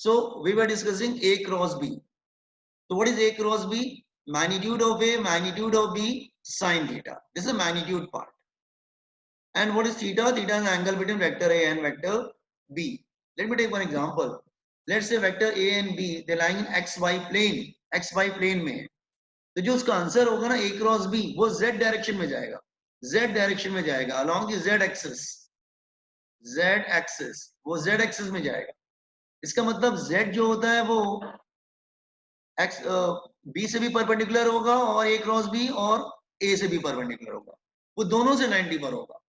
So we were discussing A cross B. So what is A cross B? Magnitude of A, magnitude of B, sine theta. This is the magnitude part. And what is theta? Theta is the angle between vector A and vector B. Let me take one example. Let's say vector A and B, they lying in XY plane. XY plane में है. तो जो उसका answer होगा ना A cross B, वो Z direction में जाएगा. Z डायरेक्शन में जाएगा along the Z axis. Z axis, वो Z axis में जाएगा. इसका मतलब Z जो होता है वो X B से भी परपेंडिकुलर होगा और A क्रॉस B और A से भी परपेंडिकुलर होगा. वो दोनों से 90 पर होगा.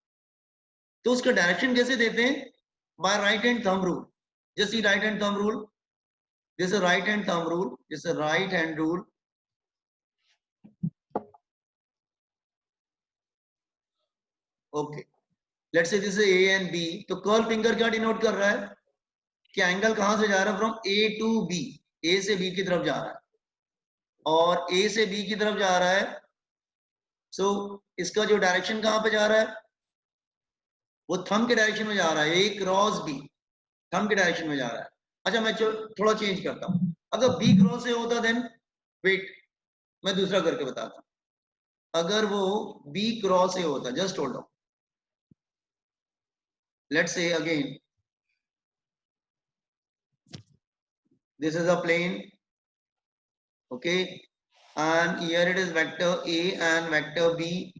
तो उसका डायरेक्शन कैसे देते हैं? By right hand thumb rule. जैसे राइट हैंड थंब रूल, जैसे राइट हैंड थंब रूल, जैसे right hand rule. Okay, let's say this A and B. तो कर्ल फिंगर क्या डिनोट कर रहा है कि एंगल कहां से जा रहा है? From A to B. A से बी की तरफ जा रहा है और ए से बी की तरफ जा रहा है. सो इसका जो डायरेक्शन कहां पे जा रहा है? वो थंब के डायरेक्शन में जा रहा है. ए क्रॉस बी थंब के डायरेक्शन में जा रहा है. अच्छा, मैं थोड़ा चेंज करता हूं. अगर बी क्रॉस से होता देन वेट, मैं दूसरा करके बताता हूं. अगर वो बी क्रॉस से होता, just hold on. Let's say again this is a plane, okay, and here it is vector A and vector B.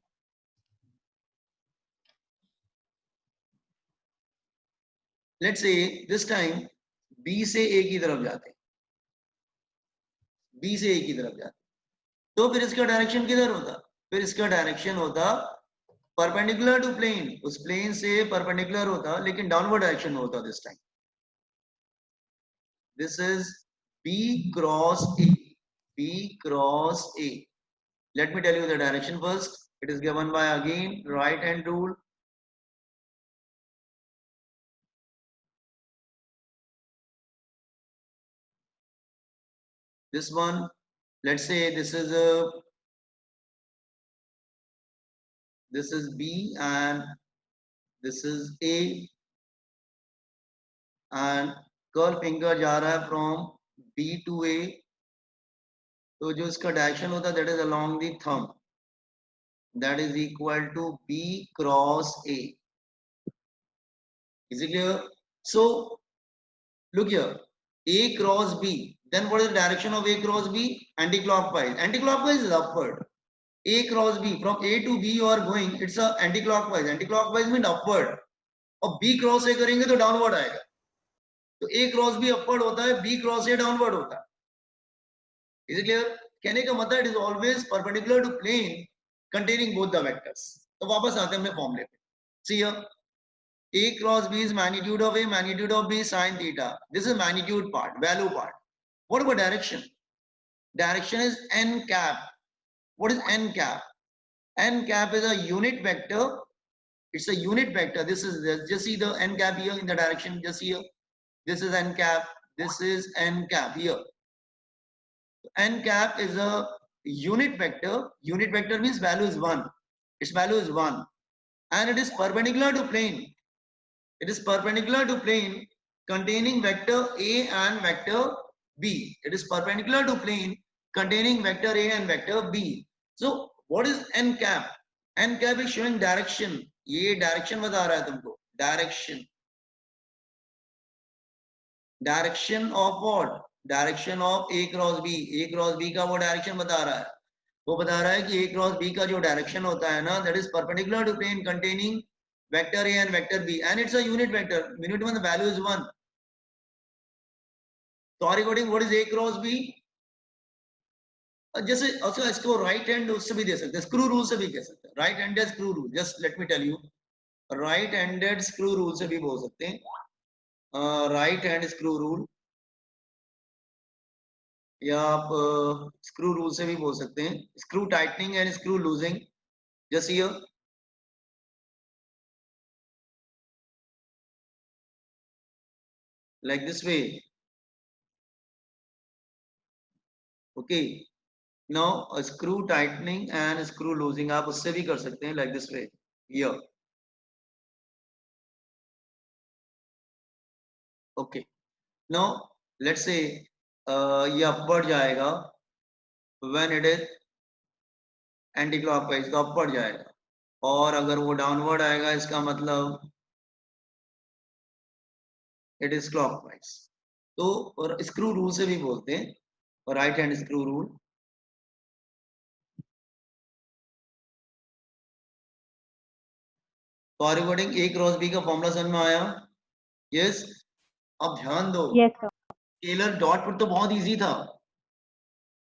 Let's say this time B से A की तरफ जाते हैं. B से A की तरफ जाते हैं. तो फिर इसका डायरेक्शन किधर होता? फिर इसका डायरेक्शन होता परपेंडिकुलर टू प्लेन. उस प्लेन से परपेंडिकुलर होता लेकिन डाउनवर्ड डायरेक्शन में होता this time. This is B cross A. B cross A. Let me tell you the direction first. It is given by again right hand rule. This one, let's say this is B and this is A, and curl finger जा रहा है from B to A. तो जो इसका direction होता है that is along the thumb, that is equal to B cross A. Is it clear? So look here, A cross B. Then what is the direction of A cross B? Anti-clockwise. Anti-clockwise is upward. A cross B, from A to B you are going, it's a anti-clockwise. Anti-clockwise means upward. और B cross ए करेंगे तो downward आएगा. तो A cross B upward होता है, B cross A downward होता है. Is it clear? कहने का मतलब it is always perpendicular to plane containing both the vectors. तो वापस आते हैं अपने फॉर्मूले पे. See here, A cross B is magnitude of A, magnitude of B sin theta. This is magnitude part, value part. What about direction? Direction is n cap. What is n cap? N cap is a unit vector. It's a unit vector. This is just see the n cap here in the direction. Just here. This is n cap. This is n cap here. N cap is a unit vector. Unit vector means value is 1. Its value is 1. And it is perpendicular to plane. It is perpendicular to plane containing vector A and vector B. It is perpendicular to plane containing vector A and vector B. So what is n cap? N cap is showing direction. ये direction बता रहा है तुमको. Direction, direction of what? Direction of A cross B. A cross B का वो direction बता रहा है. वो बता रहा है कि A क्रॉस B का जो डायरेक्शन होता है ना, that is perpendicular to plane containing vector A and vector B, and it's a unit vector. Unit one, the value is 1. So according what is A cross B? जैसे अच्छा इसको right hand उससे भी दे सकते हैं, स्क्रू रूल से भी कह सकते हैं. Right handed screw rule, just let me tell you, right handed screw rule से भी बोल सकते हैं. राइट हैंड स्क्रू रूल, या आप स्क्रू रूल से भी बोल सकते हैं. Screw tightening and screw losing. Just here, like this way. Okay, now a screw tightening and screw loosening आप उससे भी कर सकते हैं, like this way here. Okay, now let's say ये अपवर्ड जाएगा, when it is anti clockwise तो upward जाएगा, और अगर वो डाउनवर्ड आएगा इसका मतलब इट इज क्लॉकवाइज। तो और स्क्रू रूल से भी बोलते हैं, और right hand screw rule. For recording A cross B का फॉर्मूला समझ में आया? यस। अब ध्यान दो, Yes, sir. स्केलर डॉट पर तो बहुत इजी था,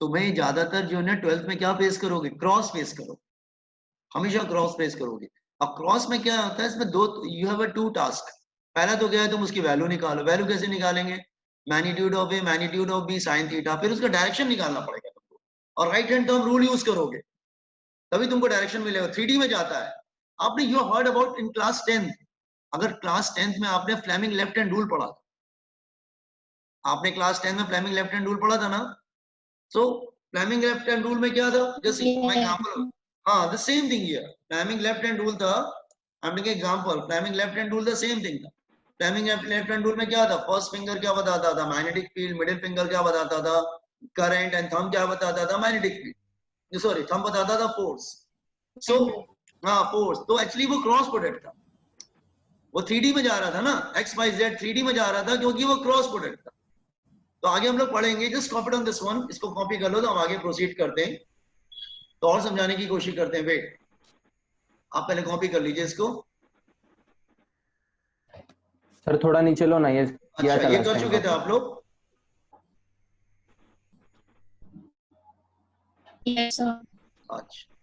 तुम्हें ज्यादातर जो है ना 12th में क्या फेस करोगे, क्रॉस फेस करो, हमेशा क्रॉस फेस करोगे। अब क्रॉस में क्या होता है, इसमें दो, you have a two task. पहला तो क्या है, तुम उसकी वैल्यू निकालो। वैल्यू कैसे निकालेंगे, magnitude of A magnitude of B sine theta, फिर उसका डायरेक्शन निकालना पड़ेगा तुमको, और right hand term rule use करोगे, तभी तुमको डायरेक्शन मिलेगा। 3D में जाता है। आपने you heard about in class 10th, अगर क्लास 10th में आपने फ्लेमिंग लेफ्ट हैंड रूल पढ़ा, आपने क्लास 10 में फ्लेमिंग लेफ्ट हैंड रूल पढ़ा था ना? So Fleming left hand rule में क्या था, जैसे फॉर Yes. एग्जांपल, हाँ the same thing here, Fleming left hand rule था, I am taking example, Fleming left hand rule the same thing था। फ्लेमिंग लेफ्ट हैंड रूल में क्या था, फर्स्ट फिंगर क्या बताता था, मैग्नेटिक फील्ड, मिडिल फिंगर क्या बताता था, करंट, एंड थंब क्या बताता था, मैग्नेटिक फील्ड, सॉरी थंब बताता था फोर्स। सो हाँ फोर्स, तो एक्चुअली वो क्रॉस प्रोडक्ट था, वो 3D में जा रहा था ना, एक्स वाई जेड 3D में जा रहा था, क्योंकि वो क्रॉस प्रोडक्ट था। तो आगे हम लोग पढ़ेंगे, just copy on this one, इसको कॉपी कर लो तो हम आगे प्रोसीड करते हैं, तो और समझाने की कोशिश करते हैं। वेट, आप पहले कॉपी कर लीजिए इसको। सर थोड़ा नीचे लो ना, ये किया अच्छा, था ये लास्ट कर टाइम चुके थे कॉपी। आप लोग? Yes, sir. अच्छा,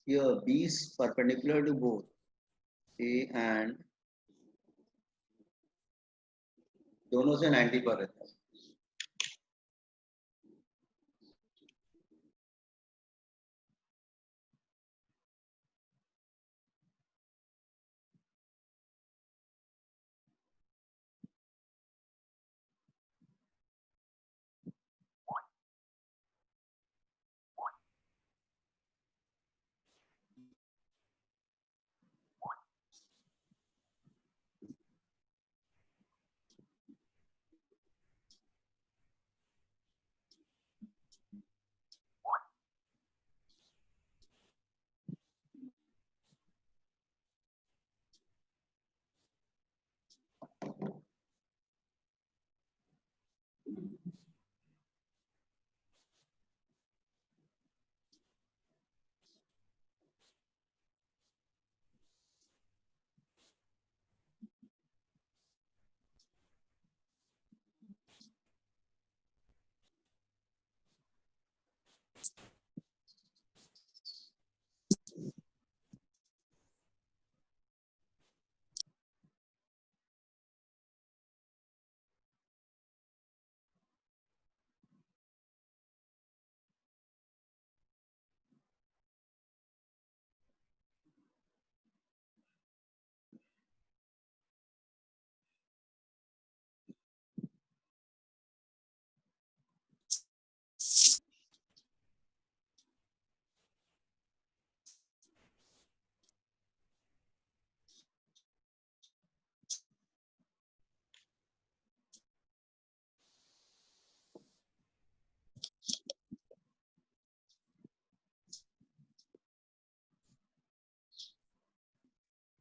here B is perpendicular to both A and, दोनों से 90 पर रहता है।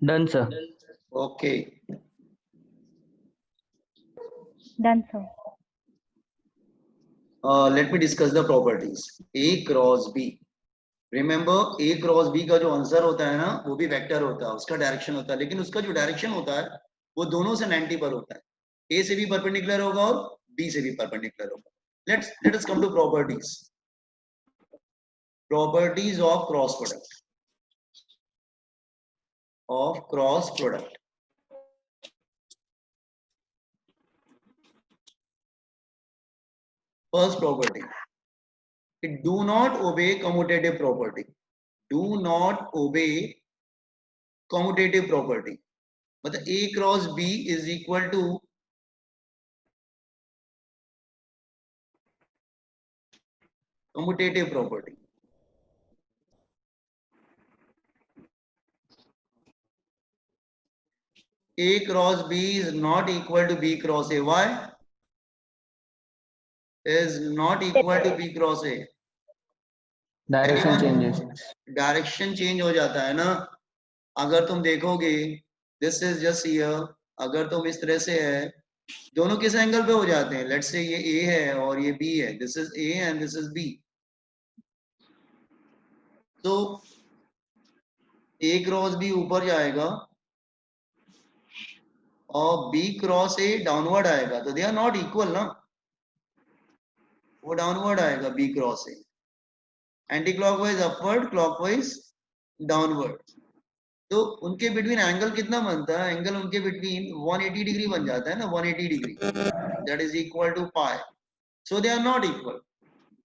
Done sir. Okay, Done, sir. Let me discuss the properties. A cross B. Remember, A cross B का जो आंसर होता है ना, वो भी वेक्टर होता है, उसका डायरेक्शन होता है, लेकिन उसका जो डायरेक्शन होता है वो दोनों से 90 पर होता है. A से भी परपेंडिकुलर होगा और B से भी परपेंडिकुलर होगा. Let us come to properties. Properties of cross product. Of cross product. First property. It do not obey commutative property. Do not obey commutative property. मतलब A cross B is equal to commutative property. A cross B is not equal to B cross A. Why? Is not equal to B cross A. Direction Anyone? Changes. Direction change हो जाता है ना. अगर तुम देखोगे, this is just here, अगर तुम इस तरह से है, दोनों किस एंगल पे हो जाते हैं? लेट्स से ये A है और ये B है. This is A and this is B. तो A क्रॉस B ऊपर जाएगा और B क्रॉस A डाउनवर्ड आएगा, तो दे आर नॉट इक्वल ना. वो डाउनवर्ड आएगा B cross A. Anti clockwise upward, clockwise downward. तो उनके बिटवीन एंगल कितना बनता है? एंगल उनके बिटवीन 180 डिग्री बन जाता है ना, 180 degree. That is equal to pi. So they are not equal.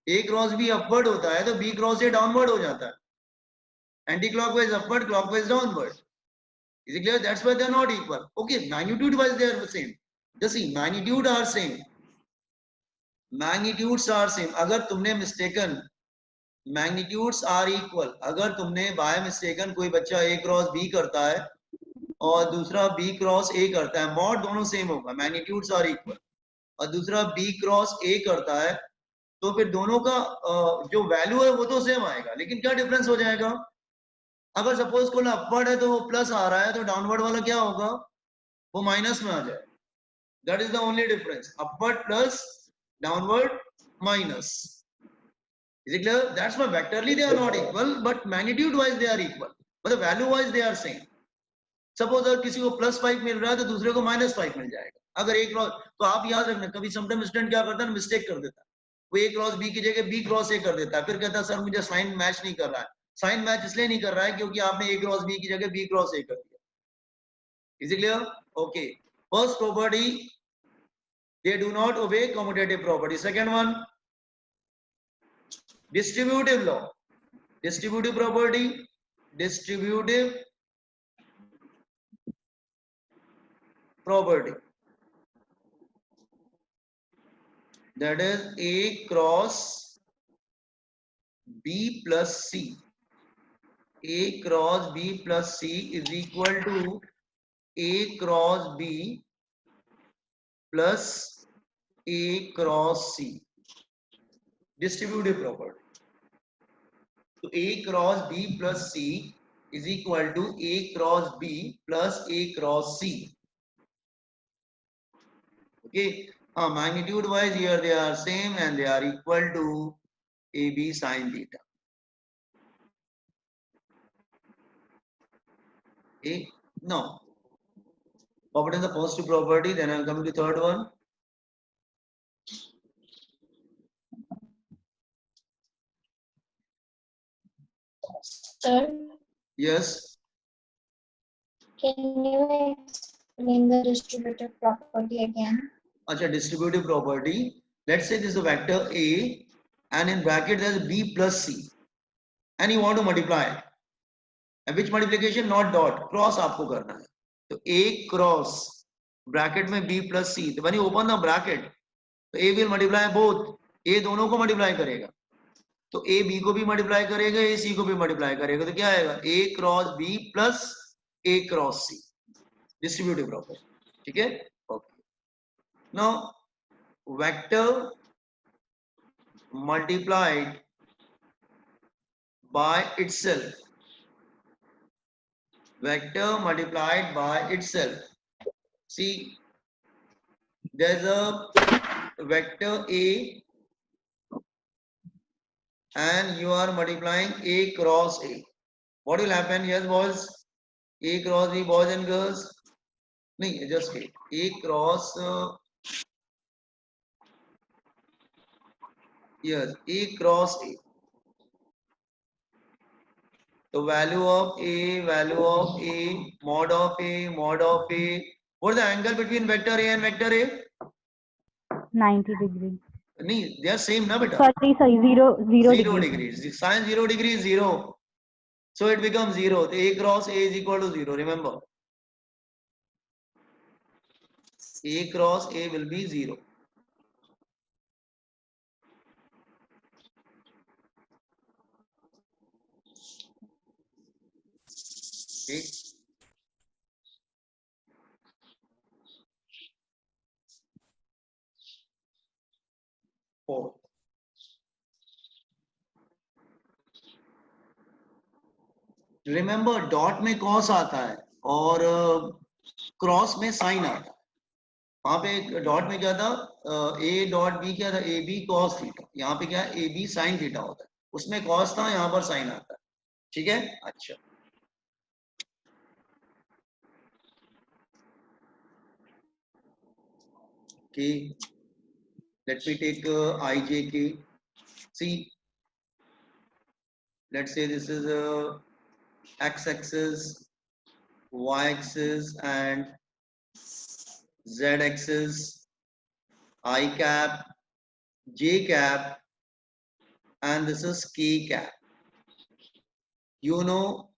A cross B upward होता है तो B क्रॉस A डाउनवर्ड हो जाता है. Anti clockwise upward, clockwise downward. Is it clear? That's why they are not equal. Okay, magnitude wise they are the same. Just see, magnitude are same. Magnitudes are same. अगर तुमने mistaken, magnitudes are equal. अगर तुमने by mistaken कोई बच्चा A cross B करता है और दूसरा B क्रॉस A करता है, मॉड दोनों सेम होगा, magnitudes are equal. और दूसरा B क्रॉस A करता है, तो फिर दोनों का जो वैल्यू है वो तो सेम आएगा, लेकिन क्या डिफरेंस हो जाएगा? अगर सपोज को अपवर्ड है तो वो प्लस आ रहा है, तो डाउनवर्ड वाला क्या होगा? वो माइनस में आ जाए. That is the only difference. Upward plus, downward minus. Is it clear? That's why vectorly they are not equal, but magnitude wise they are equal. But the value wise they are same. Suppose अगर किसी को +5 मिल रहा है तो दूसरे को -5 मिल जाएगा. अगर A क्रॉस, तो आप याद रखना, कभी समटाइम स्टूडेंट क्या करता है, मिस्टेक कर देता है. वो A क्रॉस B की जगह B क्रॉस A कर देता है, फिर कहता है सर मुझे साइन मैच नहीं कर रहा है. साइन मैच इसलिए नहीं कर रहा है क्योंकि आपने A क्रॉस B की जगह B क्रॉस A कर दिया. Is it clear? Okay. First property, they do not obey commutative property. Second one, distributive law. Distributive property, distributive property. That is A cross B plus C. A cross B plus C is equal to A cross B plus A cross C. Distributive property. So A cross B plus C is equal to A cross B plus A cross C. Okay, magnitude wise here they are same and they are equal to AB sin theta. Okay, now what is the first property? Then I will come to the third one. Sir, Yes. can you explain the distributive property again? Acha, distributive property. Let's say this is a vector A and in bracket there is B plus C and you want to multiply it. And which multiplication? Not dot, cross आपको करना है. तो A cross bracket में B plus C. तो when you open the bracket, तो A will multiply both. A दोनों को multiply करेगा. तो A B को भी multiply करेगा, A C को भी multiply करेगा. तो क्या आएगा? A cross B plus A cross C. Distributive property. ठीक है? Okay. Now vector multiplied by itself. Vector multiplied by itself. See, there's a vector A and you are multiplying A cross A. What will happen? Yes, boys. A cross B, boys and girls. No, just A. A cross. Yes, A cross A. So value of A, mod of A, mod of A. What is the angle between vector A and vector A? 90 degrees. No, they are same, na beta? Sorry, zero Zero degrees. degrees. Sin 0 degree is 0. So it becomes 0. A cross A is equal to 0. Remember. A cross A will be 0. Okay. Four. Remember dot में cos आता है और cross में sign आता है. वहां पे dot में क्या था? ए डॉट बी क्या था? A B cos theta. यहाँ पे क्या है? ए बी साइन थीटा होता है. उसमें कॉस था, यहाँ पर साइन आता है. ठीक है. अच्छा. Okay. Let me take ijk. See, let's say this is x-axis, y-axis, and z-axis, I cap, j cap, and this is k cap. You know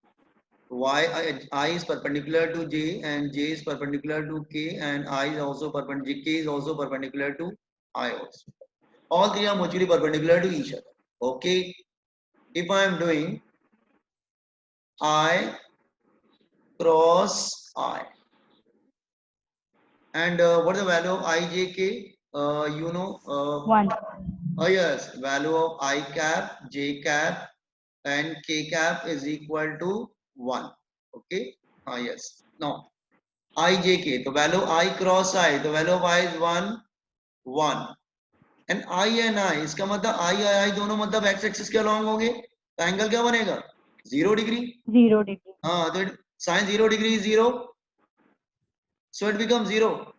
y I is perpendicular to j and j is perpendicular to k and I is also perpendicular, k is also perpendicular to I also. All three are mutually perpendicular to each other. Okay. If I am doing I cross I and what is the value of ijk? You know, 1. yes, value of I cap, j cap, and k cap is equal to 1. Okay. Yes. Now ijk, the value I cross I, the value of I is 1 1 and I इसका मतलब I दोनों मतलब x axis के along होंगे. तो angle क्या बनेगा? 0 degree. 0 degree. हाँ, तो sin 0 degree is 0, so it becomes 0.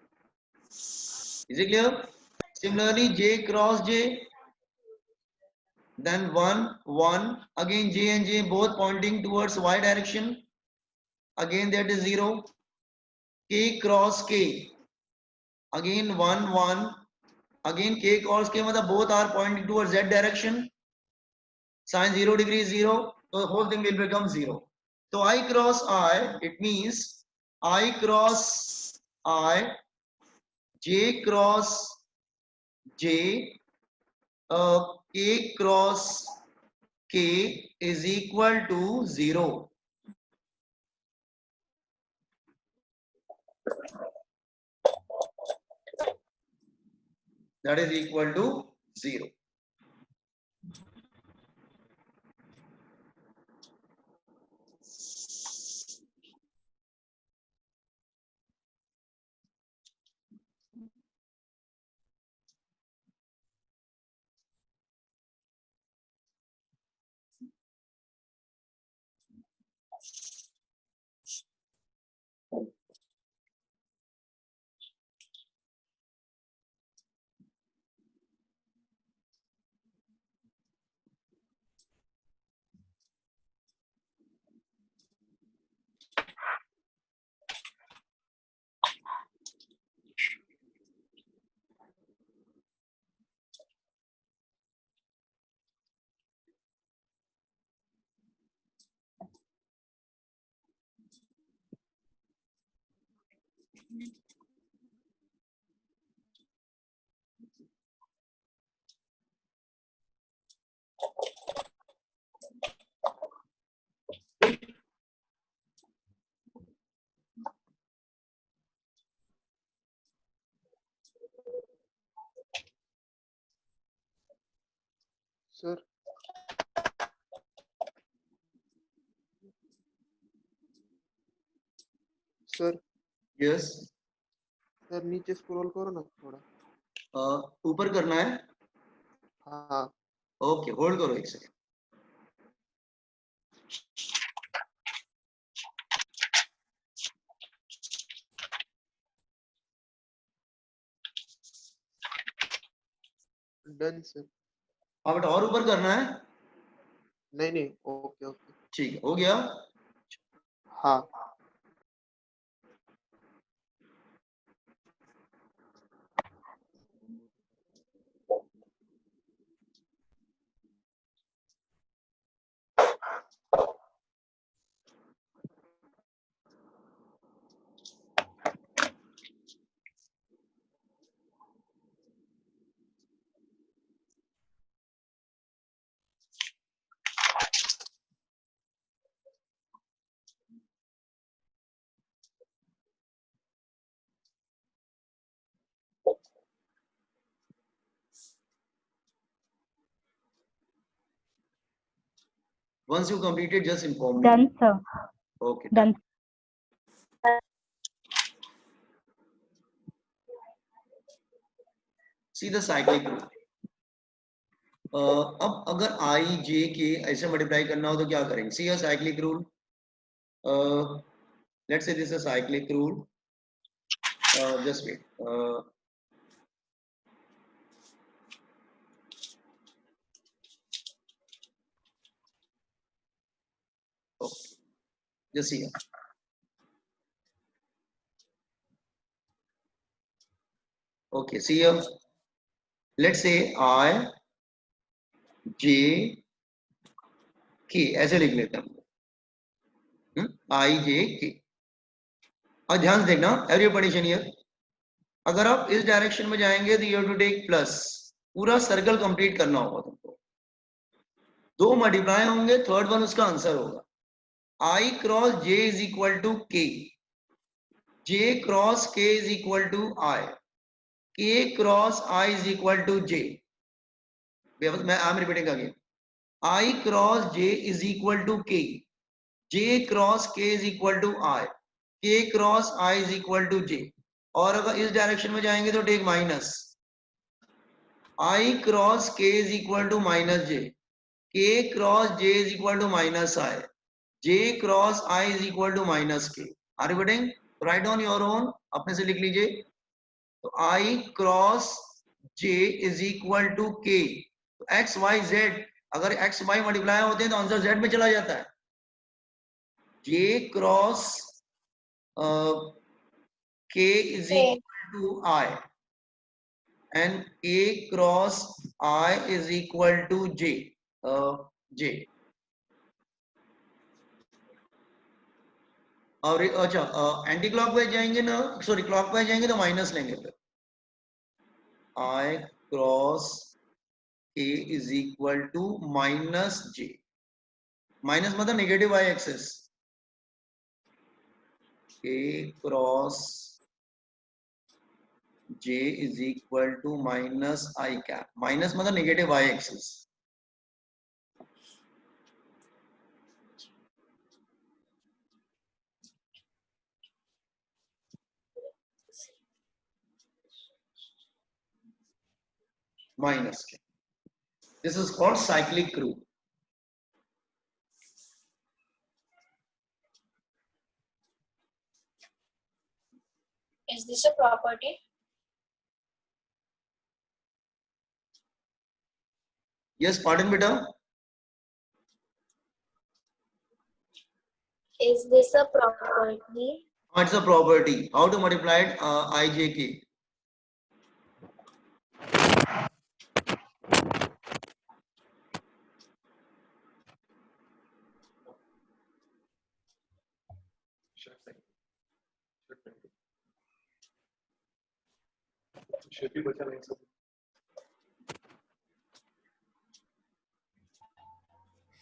Is it clear? Similarly, j cross j, then 1 1, again j and j both pointing towards y direction, again that is 0. K cross k, again 1 1, again k cross k मतलब both are pointing towards z direction, sin 0 degree is 0, so the whole thing will become 0. So I cross I, it means I cross I, j cross j, k cross k is equal to 0. That is equal to 0. Sir, sir, Yes. Sir नीचे scroll करो ना थोड़ा। ऊपर करना है। हाँ okay, hold करो एक सेकंड। Done sir. अब बेटा और ऊपर करना है। नहीं नहीं, ओके ओके। ठीक है, हो गया। हाँ Once you completed, just inform me. Done, sir. Okay, Done. See the cyclic rule. अब अगर I J K ऐसे मल्टीप्लाई करना हो तो क्या करेंगे? See a cyclic rule. Let's say this is a cyclic rule. Just wait. Okay. Just see. Okay, see here. Let's say I J K ऐसे लिख लेते हैं। I J K. और ध्यान से देखना, एवरी हियर। अगर आप इस डायरेक्शन में जाएंगे तो you have to take plus. पूरा सर्कल कंप्लीट करना होगा तुमको। दो मल्टीप्लाई होंगे, थर्ड वन उसका आंसर होगा। I cross J is equal to K, J cross K is equal to I, K cross I is equal to J। मैं I am repeating again. I cross J is equal to K, J cross K is equal to I, K cross I is equal to J। और अगर इस direction में जाएंगे तो take minus. I cross K is equal to minus J, K cross J is equal to minus I, J cross I is equal to minus K। Are you getting? Right on your own, अपने से लिख लीजिए। तो I cross J is equal to K। तो X Y Z, अगर X Y multiply होते हैं तो आंसर Z में चला जाता है। J cross K is equal to I and A cross I is equal to J. J. और अच्छा एंटी क्लॉकवाइज जाएंगे ना, सॉरी क्लॉकवाइज जाएंगे तो माइनस लेंगे फिर। I cross K is equal to minus J। Minus मतलब negative I axis. K cross J is equal to minus I cap. Minus मतलब negative I axis. Minus K. This is called cyclic rule. Is this a property? Yes, pardon beta. Is this a property? It's a property. How to multiply it? IJK.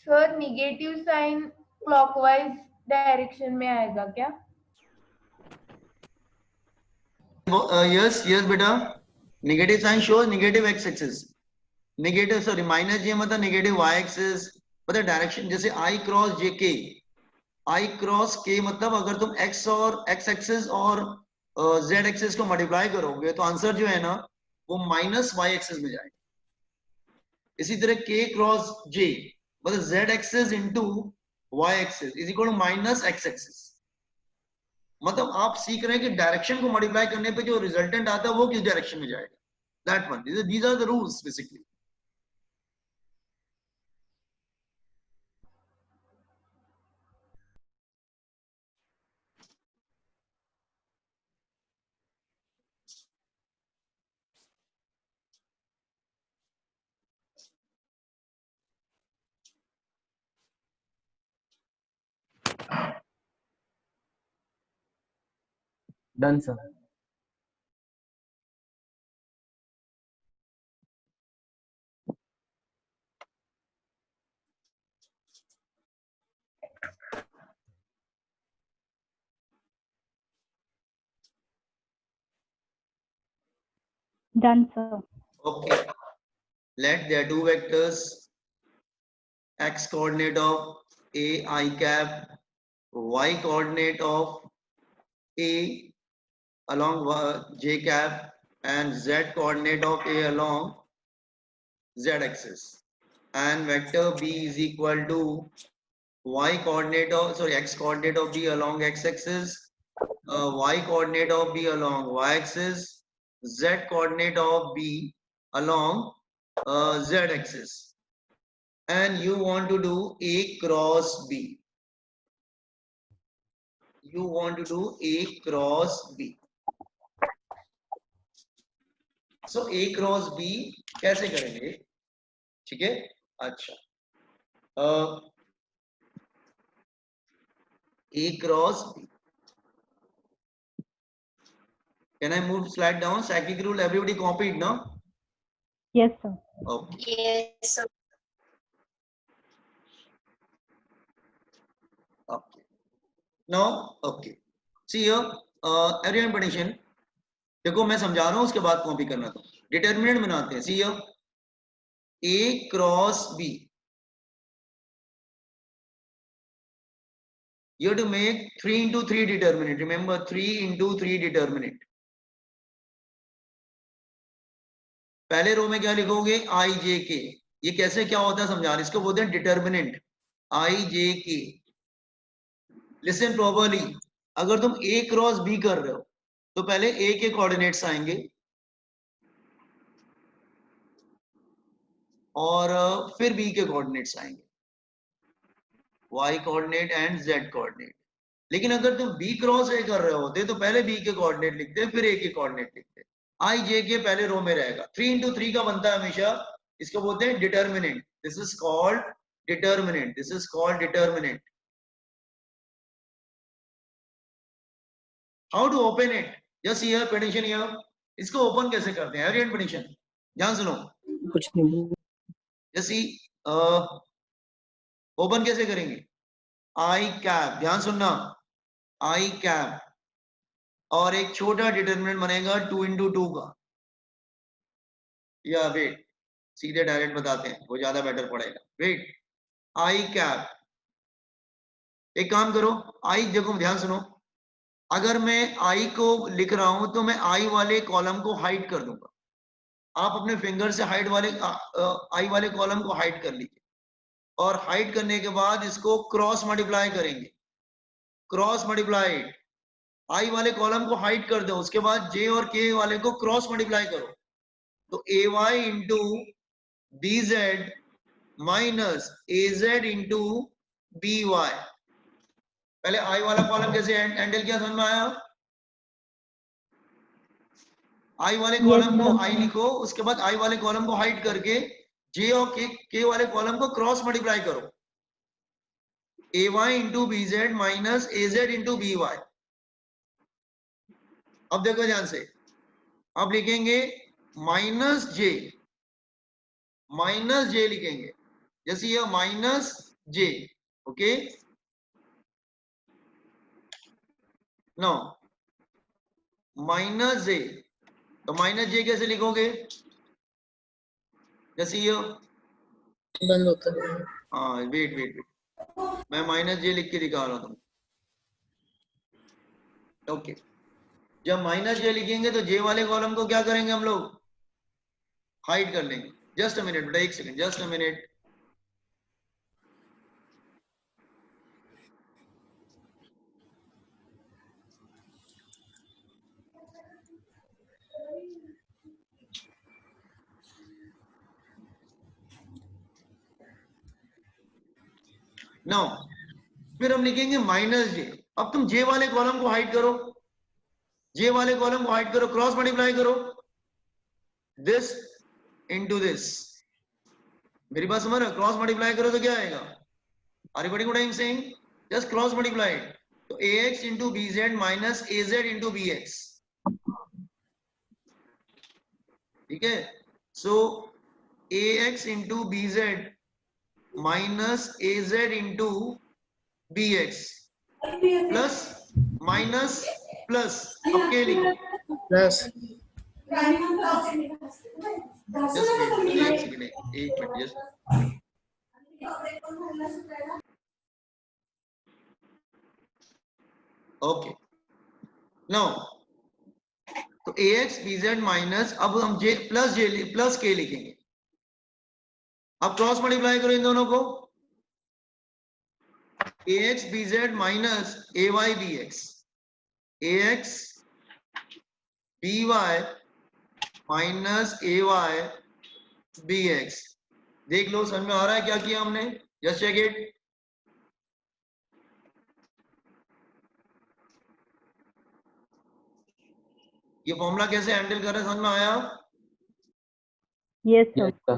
Sir negative sign clockwise direction में आएगा क्या? Yes, beta. Negative sign shows negative x-axis. Negative, sorry, minus j मतलब negative y-axis. मतलब direction जैसे I cross JK. I cross K मतलब अगर तुम x और x-axis और जेड एक्सेस को मल्टीप्लाई करोगे तो आंसर जो है ना वो माइनस वाई एक्सेस में जाएगा। इसी तरह के क्रॉस जे मतलब Z axis into Y axis is equal to minus X axis. मतलब आप सीख रहे हैं कि डायरेक्शन को मल्टीप्लाई करने पे जो रिजल्टेंट आता है वो किस डायरेक्शन में जाएगा, that one. These are the rules basically. Done, sir. Done, sir. Okay, let there are two vectors, x coordinate of a I cap, y coordinate of a along j cap, and z coordinate of a along z axis, and vector b is equal to y coordinate of x coordinate of b along x axis, y coordinate of b along y axis, z coordinate of b along z axis, and you want to do a cross b. You want to do a cross b. So a cross b कैसे करेंगे? ठीक है, अच्छा a cross b. Can I move slide down? Cyclic rule, everybody copied, no? Yes, sir. Okay. Yes, sir. Okay. Now, okay. See here, everyone petition. देखो मैं समझा रहा हूं उसके बाद कॉपी करना। तो डिटर्मिनेंट बनाते हैं। सी here, a cross b. You have to make 3 into 3 determinant. Remember 3 into 3 determinant. पहले रो में क्या लिखोगे? i j k. ये कैसे क्या होता है समझा रहे, इसको बोलते हैं determinant i j k. Listen properly, अगर तुम a क्रॉस b कर रहे हो तो पहले a के कोऑर्डिनेट्स आएंगे और फिर b के कोऑर्डिनेट्स आएंगे, y coordinate and z coordinate. लेकिन अगर तुम b क्रॉस a कर रहे होते तो पहले b के कोऑर्डिनेट लिखते फिर a के कोऑर्डिनेट लिखते। i j के पहले रो में रहेगा। 3 into 3 का बनता है हमेशा, इसको बोलते हैं determinant. This is called determinant. This is called determinant. How to open it? Just here petition here. इसको ओपन कैसे करते हैं? एवरीवन पेडिशन ध्यान सुनो। कुछ नहीं। जैसी ओपन कैसे करेंगे? आई कैप, ध्यान सुनना, आई कैप और एक छोटा डिटर्मिनेंट बनेगा 2 into 2 का। या वेट, सीधे डायरेक्ट बताते हैं, वो ज्यादा बेटर पड़ेगा। वेट, आई कैप। एक काम करो, आई देखो ध्यान सुनो, अगर मैं आई को लिख रहा हूं तो मैं आई वाले कॉलम को हाइड कर दूंगा। आप अपने फिंगर से हाइड वाले आई वाले कॉलम को हाइड कर लीजिए और हाइड करने के बाद इसको क्रॉस मल्टीप्लाई करेंगे। क्रॉस मल्टीप्लाइड, आई वाले कॉलम को हाइड कर दो, उसके बाद जे और के वाले को क्रॉस मल्टीप्लाई करो तो A Y into B Z minus A Z into B Y. पहले आई वाला कॉलम कैसे हैंडल किया समझ में आया? आई वाले कॉलम को आई लिखो, उसके बाद आई वाले कॉलम को हाइड करके जे और के वाले कॉलम को क्रॉस मल्टीप्लाई करो, A Y into B Z minus A Z into B Y. अब देखो ध्यान से, अब लिखेंगे माइनस जे लिखेंगे, जैसे ये माइनस जे। ओके, नो माइनस जे, तो माइनस जे कैसे लिखोगे? जैसे ये बंद होता है। हाँ वेट, मैं माइनस जे लिख के दिखा रहा हूं तुमको। ओके, जब माइनस जे लिखेंगे तो जे वाले कॉलम को क्या करेंगे हम लोग, हाइड कर लेंगे। जस्ट अ मिनट बेटा, एक second, just a minute. Now फिर हम लिखेंगे माइनस जे। अब तुम जे वाले कॉलम को हाइड करो, जे वाले कॉलम को हाइड करो, क्रॉस मल्टीप्लाई करो, दिस इनटू दिस। मेरी बात समझ रहे हो, क्रॉस मल्टीप्लाई करो तो क्या आएगा, are you getting what I am saying, just cross multiply. तो ax into bz minus az into bx, ठीक है। So ax into bz minus az into bx plus minus plus, अब के लिखो, प्लस जस्ट वेट, एक second, एक minute just. Okay now तो ax bz minus, अब हम j प्लस के लिखेंगे। अब क्रॉस मल्टीप्लाई करो इन दोनों को, ax bz minus ay bx, ax by minus ay bx। देख लो समझ में आ रहा है क्या किया हमने, जस्ट चेक इट। ये फॉर्मूला कैसे हैंडल कर रहे हैं समझ में आया, Yes, sir. Yes sir.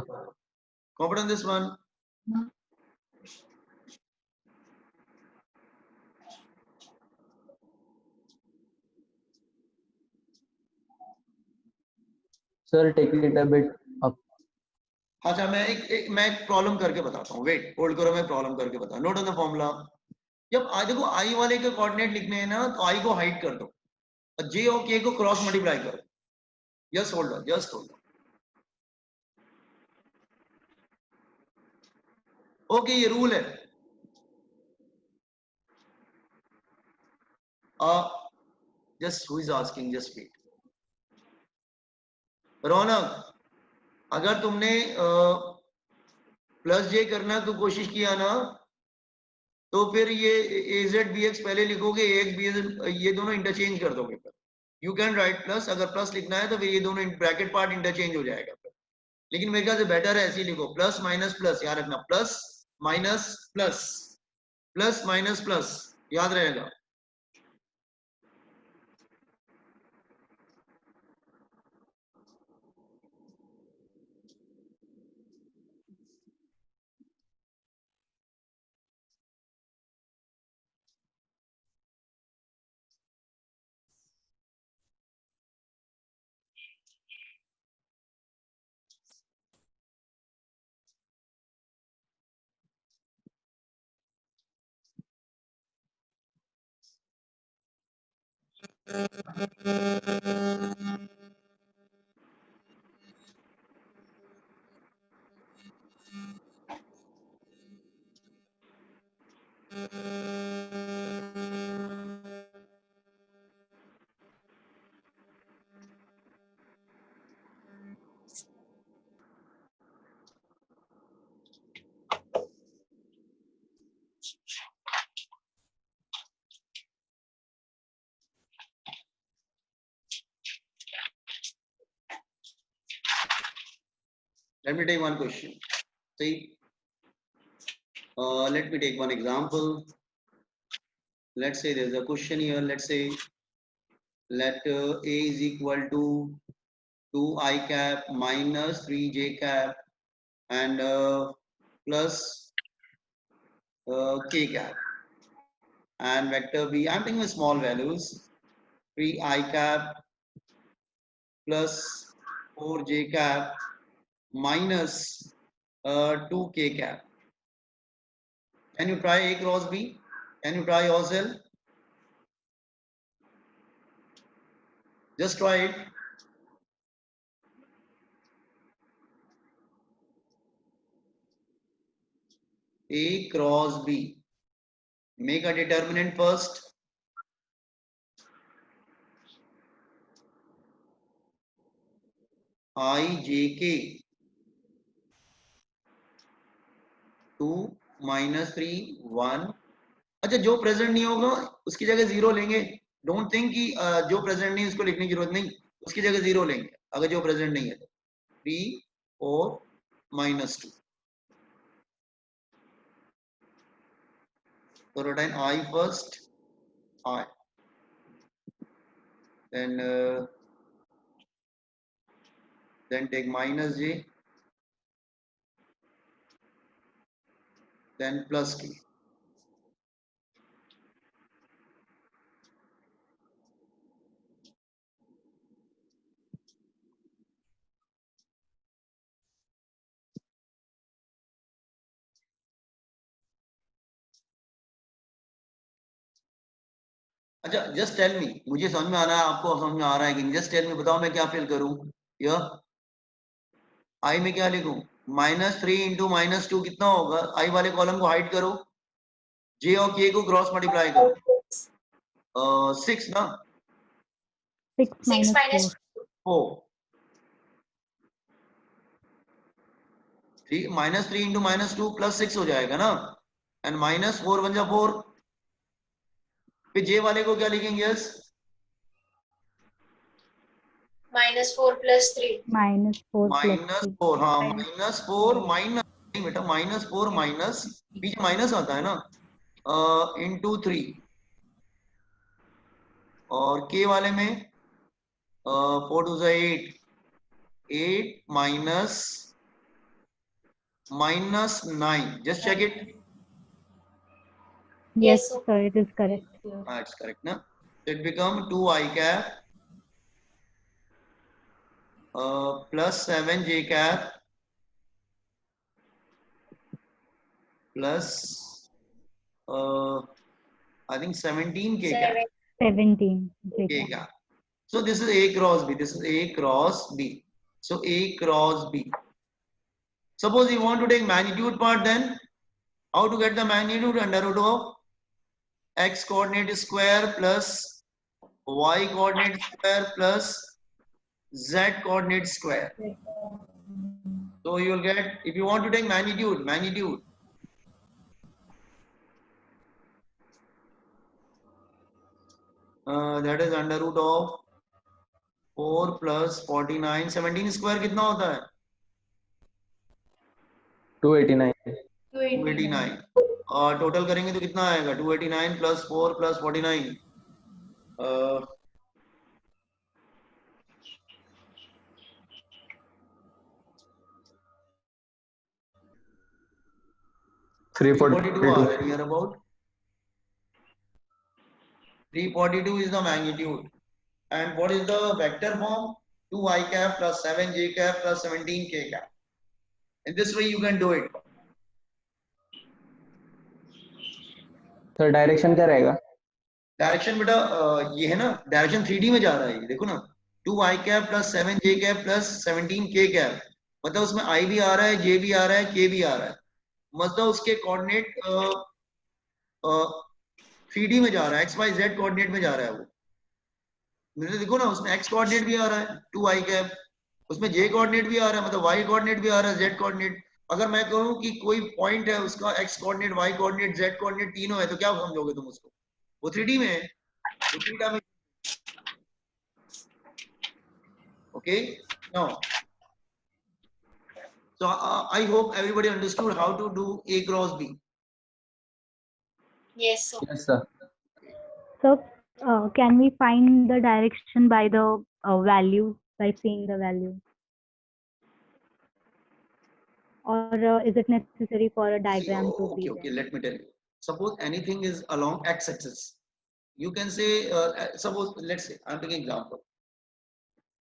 Confidence this one. Sir take it a bit up. अच्छा मैं एक प्रॉब्लम करके बताता हूँ, वेट होल्ड करो, मैं प्रॉब्लम करके बता, नोट ऑन द फॉर्मूला। जब देखो आई वाले के कोऑर्डिनेट लिखने हैं ना, तो आई को हाइड कर दो और जे और के को क्रॉस मल्टीप्लाई करो। Just hold on, just hold on. Okay ये रूल है। Just who is asking, just wait. Raunak, अगर तुमने प्लस जे करना तो कोशिश किया ना, तो फिर ये az bx पहले लिखोगे, ax bx ये दोनों इंटरचेंज कर दोगे। फिर यू कैन राइट प्लस, अगर प्लस लिखना है तो फिर ये दोनों ब्रैकेट पार्ट इंटरचेंज हो जाएगा फिर। लेकिन मेरे ख्याल से बेटर है ऐसे ही लिखो, प्लस माइनस प्लस, याद रखना, plus minus plus, plus minus plus, याद रहेगा। Let me take one question. See, let me take one example. Let's say there's a question here. Let's say let a is equal to 2i cap minus 3j cap and plus k cap, and vector b, I'm taking with small values, 3i cap plus 4j cap minus 2k cap. Can you try A cross B? Can you try yourself? Just try it. A cross B. Make a determinant first. I j k 2 minus 3 1. अच्छा, जो present नहीं होगा उसकी जगह zero लेंगे. Don't think कि जो present नहीं उसको लिखने की जरूरत नहीं, उसकी जगह जीरो लेंगे अगर जो प्रेजेंट नहीं है तो. 3 4 minus 2. So write I first, I, then take minus j, then plus k. अच्छा, जस्ट टेल मी, मुझे समझ में आ रहा है, आपको समझ में आ रहा है कि जस्ट टेल मी, बताओ मैं क्या फिल करूं. यह आई में क्या लिखूं? -3 इंटू -2 कितना होगा? आई वाले कॉलम को हाइड करो, जे और के को क्रॉस मल्टीप्लाई करो. 6 ना, 6 6 minus minus 4. 4. 3 इंटू -2 प्लस 6 हो जाएगा ना, एंड -4 बन जा 4. फिर जे वाले को क्या लिखेंगे? Yes, -4 plus 3. -4 plus 3. -4. हाँ, -4 माइनस नहीं बेटा, -4 माइनस, बीच माइनस आता है ना, इंटू 3. और के वाले में 4 2 8, 8 minus 9. Just check it. Yes, Yes, sir. sir, it is correct. It's correct, na? So it become 2i cap plus 7j cap plus I think 17k cap. 17. K J cap. cap. So this is A cross B. This is A cross B. So A cross B. Suppose you want to take magnitude part, then how to get the magnitude? Under root of x coordinate square plus y coordinate square plus z coordinate square. So you will get, if you want to take magnitude, that is under root of 4 plus 49. 17 square कितना होता है? 289. 289. और total करेंगे तो कितना आएगा? 289 plus 4 plus 49. 342 are there near about. 342 is the magnitude. And what is the vector form? 2i cap plus 7j cap plus 17k cap. In this way you can do it. Sir direction क्या रहेगा? Direction बेटा ये है ना, direction 3D में जा रहा है, ये देखो ना, 2i cap plus 7j cap plus 17k cap. मतलब उसमें i भी आ रहा है, j भी आ रहा है, k भी आ रहा है. मतलब उसके कोऑर्डिनेट 3D में जा रहा है, x y z कोऑर्डिनेट में जा रहा है वो. मुझे देखो ना, उसमें x कोऑर्डिनेट भी आ रहा है 2i cap, उसमें j कोऑर्डिनेट भी आ रहा है, मतलब y कोऑर्डिनेट भी आ रहा है, z कोऑर्डिनेट. अगर मैं कहूं कि कोई पॉइंट है, उसका x coordinate, y coordinate, z coordinate तीनों है, तो क्या समझोगे तुम उसको? वो 3D में है, तो थीटा में. Okay, now so I hope everybody understood how to do A cross B. Yes, sir. Yes, sir. So, can we find the direction by the value, by seeing the value? Or is it necessary for a diagram to be Okay, there? let me tell you. Suppose anything is along x-axis, you can say suppose, let's say I'm taking example.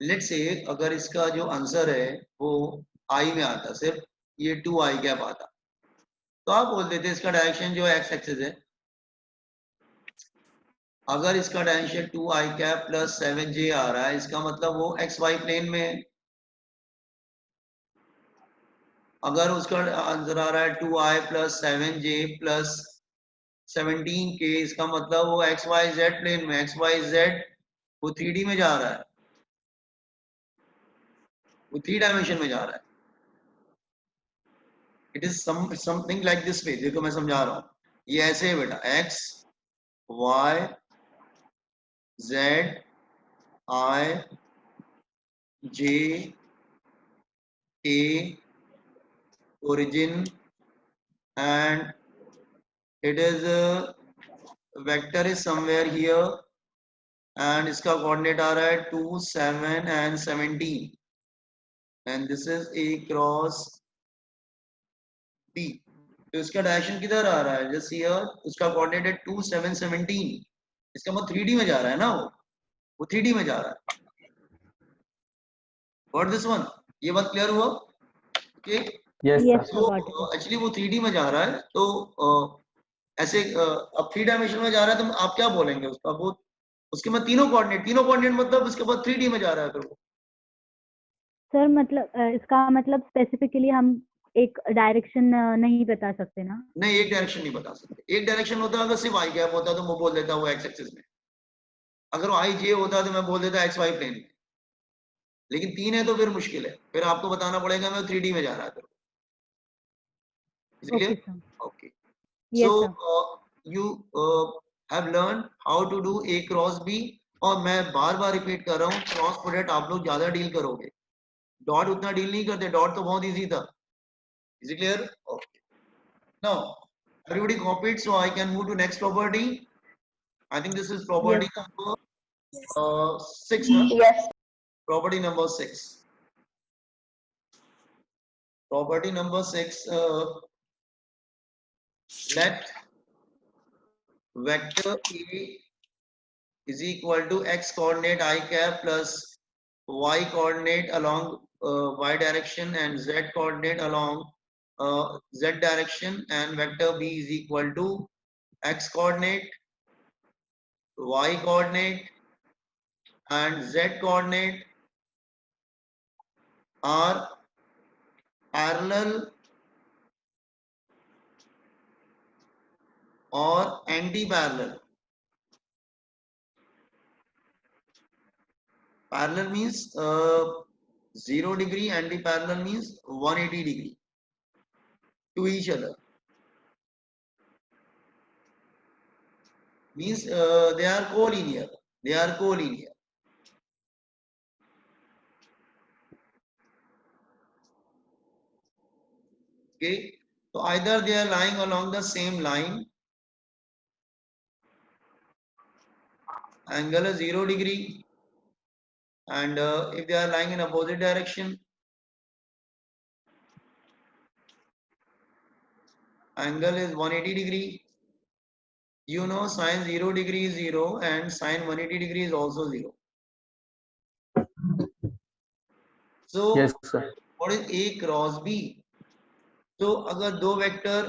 Let's say अगर इसका जो answer है वो I में आता, सिर्फ ये 2i cap आता, तो आप बोल देते इसका डायरेक्शन जो x एक्सिस है. अगर इसका direction 2i cap plus 7j आ रहा है, इसका मतलब वो xy प्लेन में है. अगर उसका आंसर आ रहा है 2i plus 7j plus 17k, इसका मतलब वो XYZ प्लेन में, XYZ वो 3D में जा रहा है. वो 3 डायमेंशन में जा रहा है. It is something like this way. देखो मैं समझा रहा हूँ. ये ऐसे है बेटा, x y z i j k origin and it is vector is somewhere here and इसका कोऑर्डिनेट आ रहा है 2 7 and 17 and this is a cross b. तो इसका डायरेक्शन किधर आ रहा है? Just here. उसका कोऑर्डिनेट है 2 7 17. इसका मतलब 3D में जा रहा है ना. वो 3D में जा रहा है. Got this one? ये बात क्लियर हुआ? Okay. Yes, Yes, sir. sir, got it. तो एक्चुअली वो 3D में जा रहा है. तो ऐसे अब 3 डायमेंशन में जा रहा है तो आप क्या बोलेंगे उसका? वो उसके में तीनों कोऑर्डिनेट मतलब उसके बाद 3D में जा रहा है. फिर वो सर मतलब इसका मतलब स्पेसिफिकली हम एक डायरेक्शन नहीं बता सकते ना. नहीं, एक डायरेक्शन नहीं बता सकते. एक डायरेक्शन होता है अगर सिर्फ आई गैप होता तो मैं बोल देता वो एक्स एक्सिस में. अगर आई जे होता तो मैं बोल देता एक्स वाई प्लेन में. लेकिन 3 है तो फिर मुश्किल है. फिर आपको बताना पड़ेगा मैं 3D में जा रहा है. ओके इसलिए sir. Okay. Yes So sir. you have learned how to do A cross B. और मैं बार बार रिपीट कर रहा हूँ, क्रॉस प्रोडक्ट आप लोग ज्यादा डील करोगे. डॉट उतना डील नहीं करते. डॉट तो बहुत इजी था. Is it clear? Okay. Now everybody copied, so I can move to next property. I think this is property Yes, sir. number 6. No? Yes. Property number 6. Property number 6. Let vector A is equal to x coordinate I cap plus y coordinate along y direction and z coordinate along z direction, and vector B is equal to x coordinate, y coordinate and z coordinate are parallel or anti-parallel. Parallel means 0 degree, anti-parallel means 180 degree to each other. Means they are collinear. They are collinear. Okay. So either they are lying along the same line, angle is 0 degree, and if they are lying in opposite direction, angle is 180 degree. You know sine 0 degree is 0 and sine 180 degree is also 0. So Yes, sir. what is A cross B? तो अगर दो vector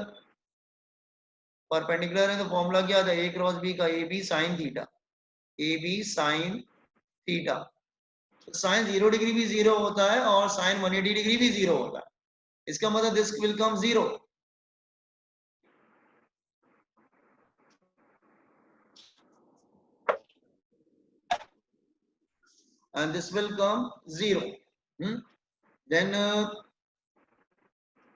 perpendicular है तो formula क्या था? A cross B का AB sin theta. AB sin theta. तो sign 0 degree भी 0 होता है और साइन 180 डिग्री भी 0 होता है. इसका मतलब this will come 0. And this will come 0. Then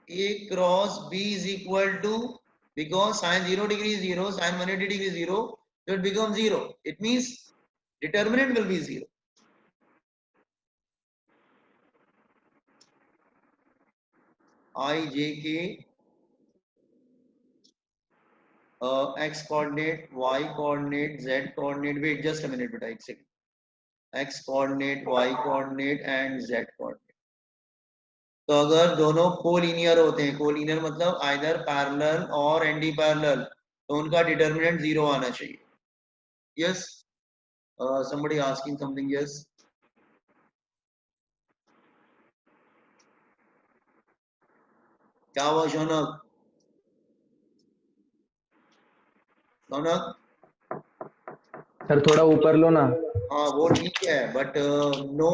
A cross B is equal to, because sin 0 degree is 0, sin 180 degree is 0, so it becomes 0. It means determinant will be 0. I, J, K, x coordinate, y coordinate, z coordinate. Wait just a minute, beta, एक second. X coordinate, y coordinate and z coordinate. तो अगर दोनों collinear होते हैं, collinear मतलब either parallel और anti parallel, तो उनका डिटरमिनेंट 0 आना चाहिए. Yes. somebody asking something. Yes. क्या हुआ शौनक? शौनक, सर थोड़ा ऊपर लो ना. हाँ वो ठीक है, बट नो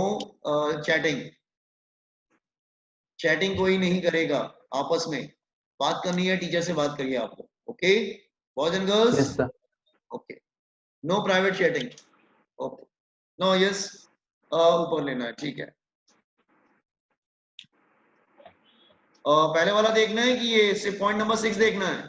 चैटिंग. चैटिंग कोई नहीं करेगा. आपस में बात करनी है, टीचर से बात करिए आपको. Okay boys and girls. Yes, sir. Okay. No private chatting. Okay. No. Yes. ऊपर लेना है. ठीक है. पहले वाला देखना है कि ये सिर्फ पॉइंट नंबर 6 देखना है?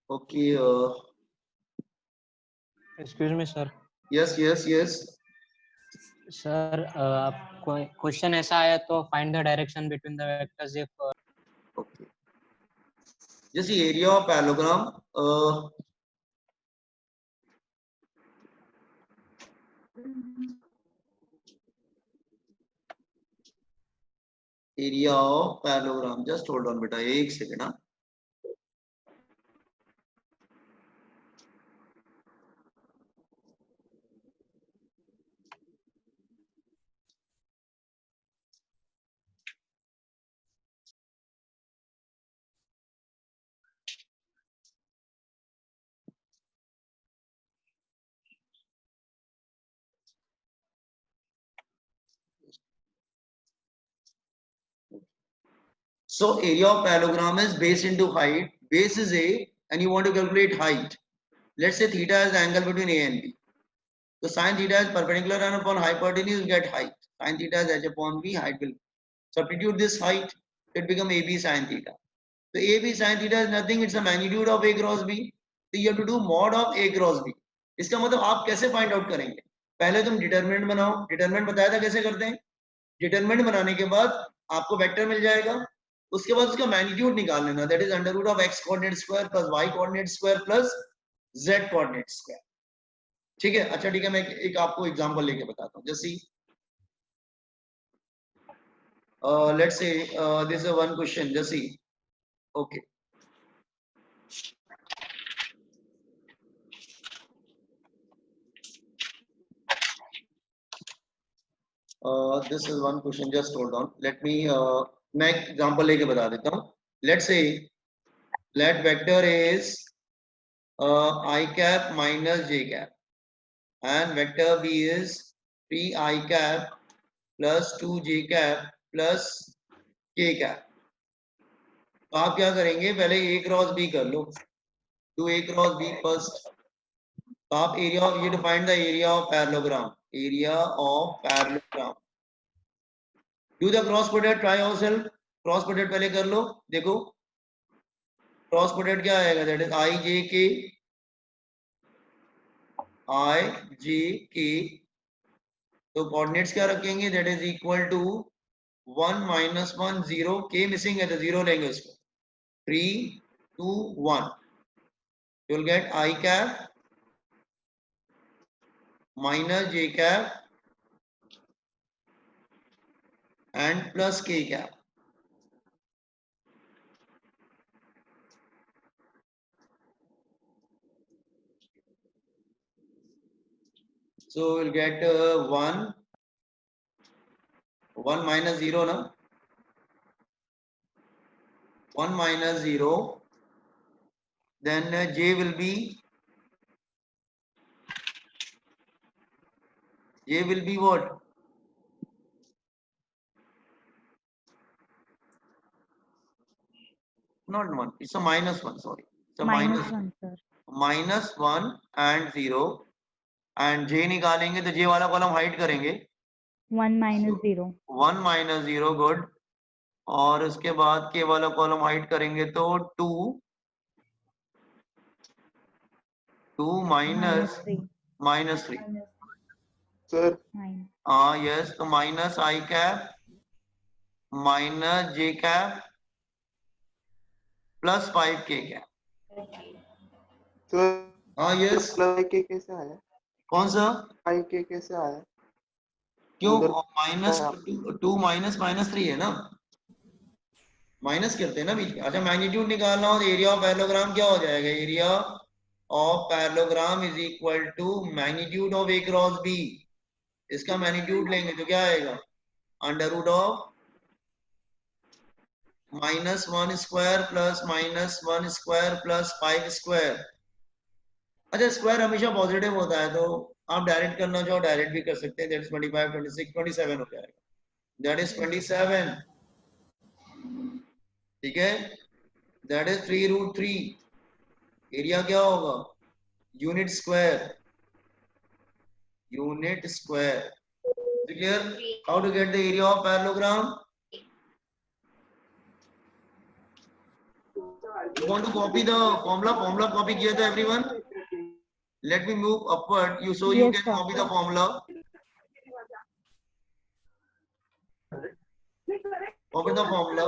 Okay, excuse me sir. Yes yes yes. Sir आपको क्वेश्चन ऐसा आया तो find the direction between the vectors if okay, जैसे area of parallelogram, area of parallelogram, just hold on बेटा, एक सेकेंड। हाँ, so area of parallelogram is base into height. Base is A and you want to calculate height. Let's say theta is the angle between A and B. So sin theta is perpendicular and upon hypotenuse you get height. Sin theta is h upon B, height will substitute this height, it become AB sin theta. So AB sin theta is nothing, it's a magnitude of A cross B. So you have to do mod of A cross B. इसका मतलब आप कैसे find out करेंगे? पहले तुम determinant बनाओ, determinant बताया था कैसे करते हैं। डिटरमिनेंट बनाने के बाद आपको वेक्टर मिल जाएगा, उसके बाद उसका मैग्नीट्यूड निकाल लेना, that is under root of x coordinate square plus y coordinate square plus z coordinate square. ठीक है, अच्छा ठीक है, मैं एक आपको एग्जांपल लेके बताता हूं। जैसे let's say this is one question, जैसे okay, this is one question, just hold on, let me, मैं एग्जांपल लेके बता देता हूं। Let's say let vector is I cap minus j cap and vector B is 3 I cap plus 2 j cap plus k cap। तो आप क्या करेंगे, पहले A क्रॉस B कर लो, do A cross B first. तो आप एरिया ऑफ, ये define the area of parallelogram, area of parallelogram, do the cross product, try yourself, cross product पहले कर लो, देखो क्रॉस प्रोडक्ट क्या आएगा, that is I j k, I j k, तो कोऑर्डिनेट्स क्या रखेंगे, that is equal to 1 minus 1 0, k missing है तो 0 लेंगे उसको, 3 2 1, you will get I cap minus j cap and plus k cap। So we'll get 1 minus 0 na, 1 minus 0, then j will be what? Not 1, it's a minus 1, sorry, it's a minus 1, sir. minus 1 and 0, and j निकालेंगे तो j वाला column hide करेंगे, 1 minus 0. 1 minus 0, good, और उसके बाद k वाला column hide करेंगे तो 2 Minus minus 3 सर 9. yes, तो minus I cap minus j cap plus 5k cap. Sir yes, के कैसे आया? कौन सा? आई के कैसे आया? क्यों उधर माइनस आया। 2 माइनस माइनस 3 है ना, माइनस करते हैं ना बीच में। अच्छा, मैग्नीट्यूड निकालना हो तो एरिया ऑफ पैरेललोग्राम क्या हो जाएगा? Area of parallelogram is equal to magnitude of A cross B. इसका मैग्नीट्यूड लेंगे तो क्या आएगा? Under root of -1 square plus -1 square plus 5 square. अच्छा, स्क्वायर हमेशा पॉजिटिव होता है, तो आप डायरेक्ट करना चाहो डायरेक्ट भी कर सकते हैं। दैट इज 25 26 27 हो जाएगा, दैट इज 27, ठीक है, दैट इज 3√3। एरिया क्या होगा? Unit square, unit square. Clear? How to get the area of parallelogram? You want to copy the formula copy किया था everyone? Let me move upward, so you Yes, can sir. copy the formula. Copy the formula.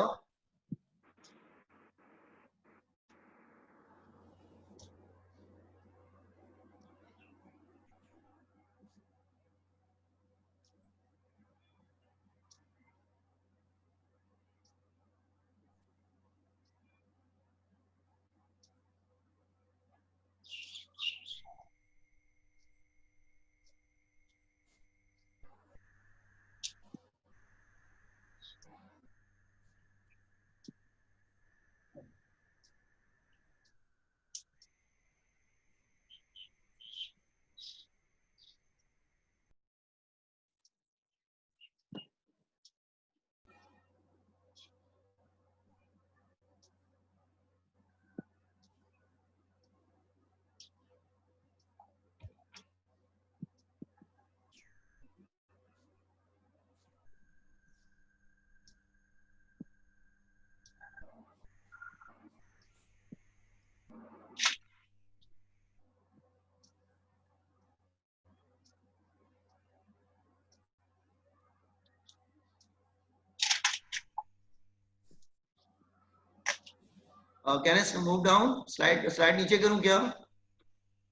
Can I move down? Slide नीचे करूं क्या?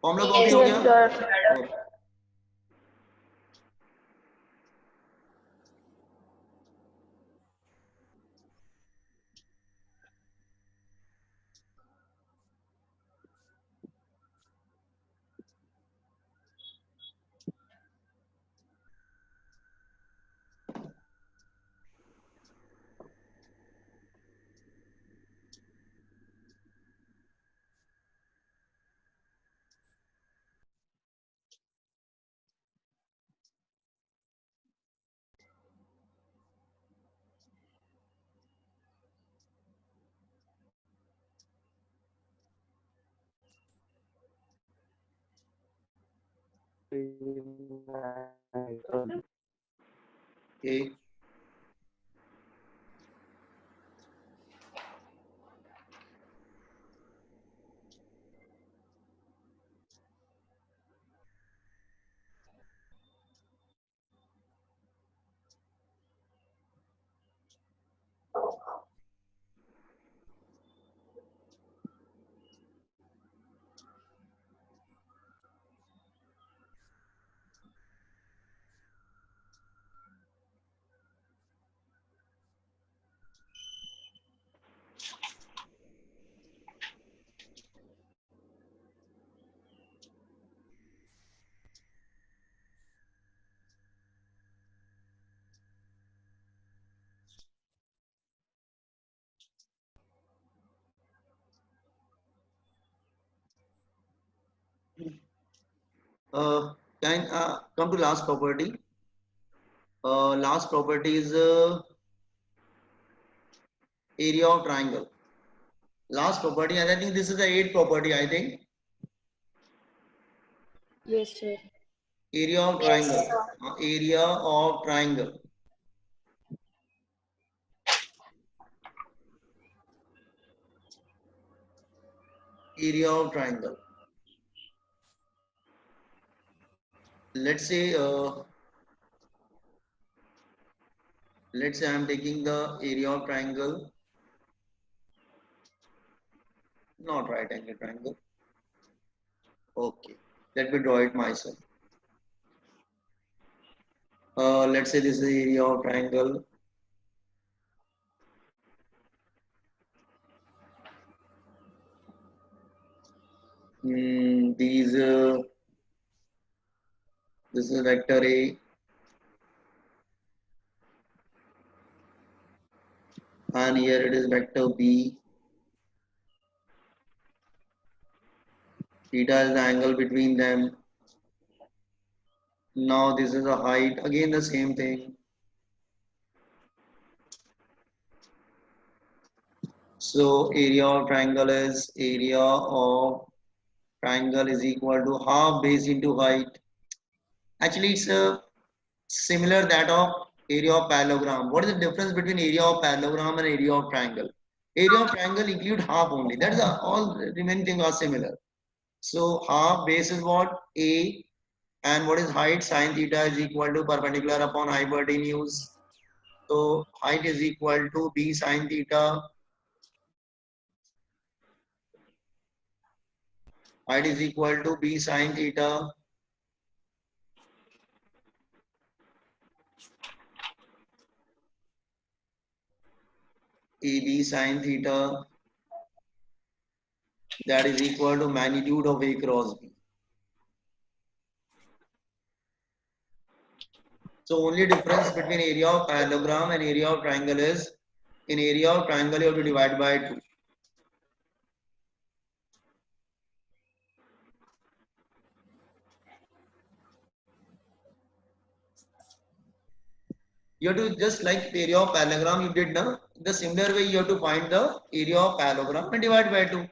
Formula copy हो Yes, गया? sir. Okay. Can come to last property. Last property is area of triangle. Last property, and I think this is the 8th property. I think Yes, sir. area of Yes, triangle. sir. Area of triangle. Area of triangle. Let's say I am taking the area of triangle, not right angle triangle. Okay, let me draw it myself. Let's say this is the area of triangle. These this is vector A, and here it is vector B. Theta is the angle between them. Now this is the height, again the same thing. So area of triangle is equal to half base into height. Actually, it's similar that of area of parallelogram. What is the difference between area of parallelogram and area of triangle? Area of triangle include half only. That is all remaining things are similar. So half base is what? A, and what is height? Sine theta is equal to perpendicular upon hypotenuse. So height is equal to B sine theta. Height is equal to B sine theta. AB sine theta, that is equal to magnitude of A cross B. So only difference between area of parallelogram and area of triangle is, in area of triangle you have to divide by 2. You have to, just like the area of parallelogram you did now, the similar way you have to find the area of parallelogram and divide by 2.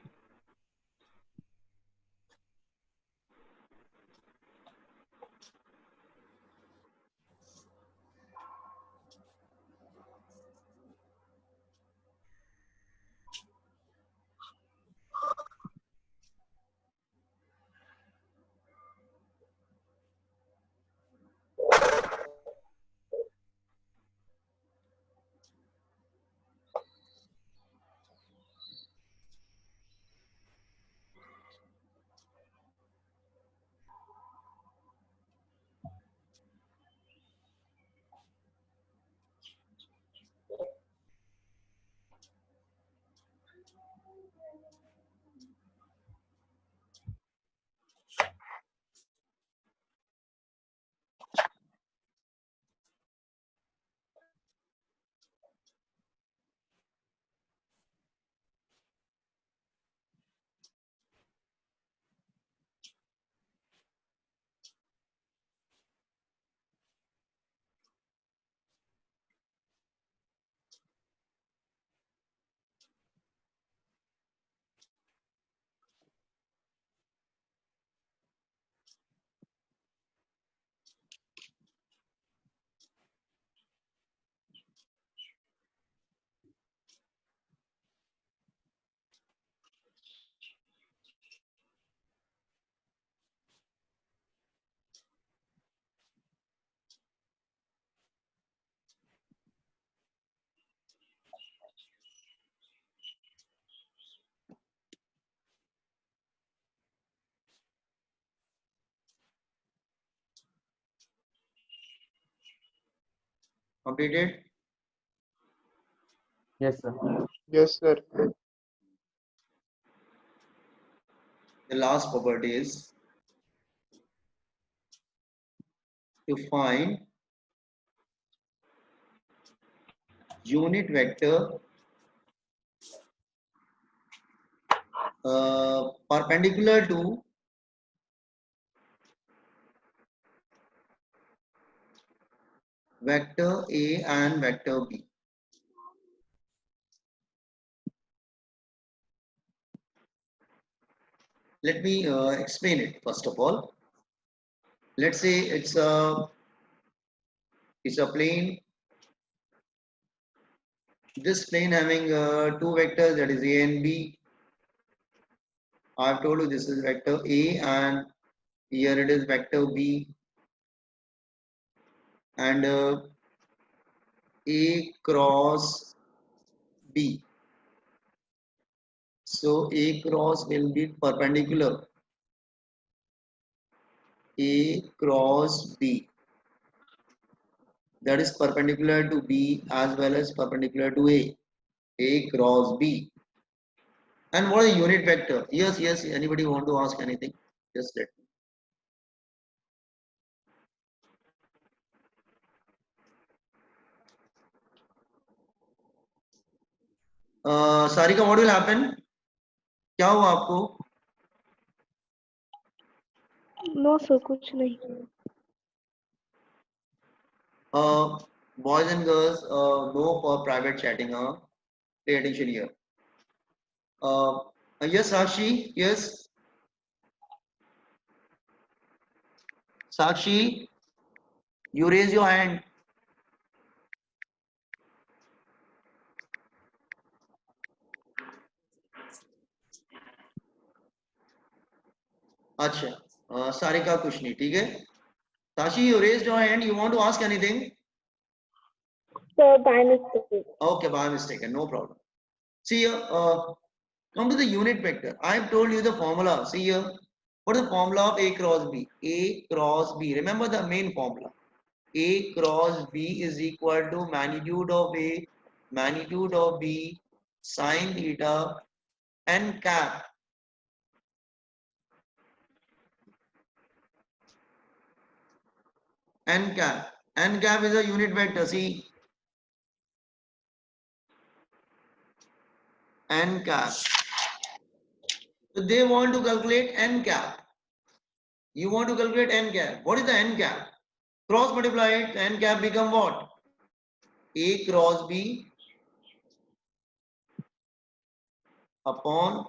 Completed? Yes, sir. Yes, sir. The last property is to find unit vector perpendicular to vector A and vector B. Let me explain it first of all. Let's say it's a plane. This plane having two vectors, that is A and B. I have told you this is vector A and here it is vector B, and A cross B. So A cross will be perpendicular. A cross B, that is perpendicular to B as well as perpendicular to A. A cross B. And what is a unit vector? Yes, yes. Anybody want to ask anything? Just let me. Sarika, what will happen? क्या हुआ आपको? No sir कुछ नहीं. Boys and girls, no for private chatting. Pay attention here. Yes, Sakshi. Yes, Sakshi. You raise your hand. अच्छा, सारिका कुछ नहीं, ठीक है. Sashi, you raised your hand. You want to ask anything? Sir by mistake. Okay, by mistake, no problem. See here, come to the unit vector. I have told you the formula. See here, what is the formula of A cross B? A cross B. Remember the main formula. A cross B is equal to magnitude of A, magnitude of B, sine theta, n cap. N cap. N cap is a unit vector. See, n cap. So they want to calculate n cap. You want to calculate n cap. What is the n cap? Cross multiply it, n cap become what? A cross B upon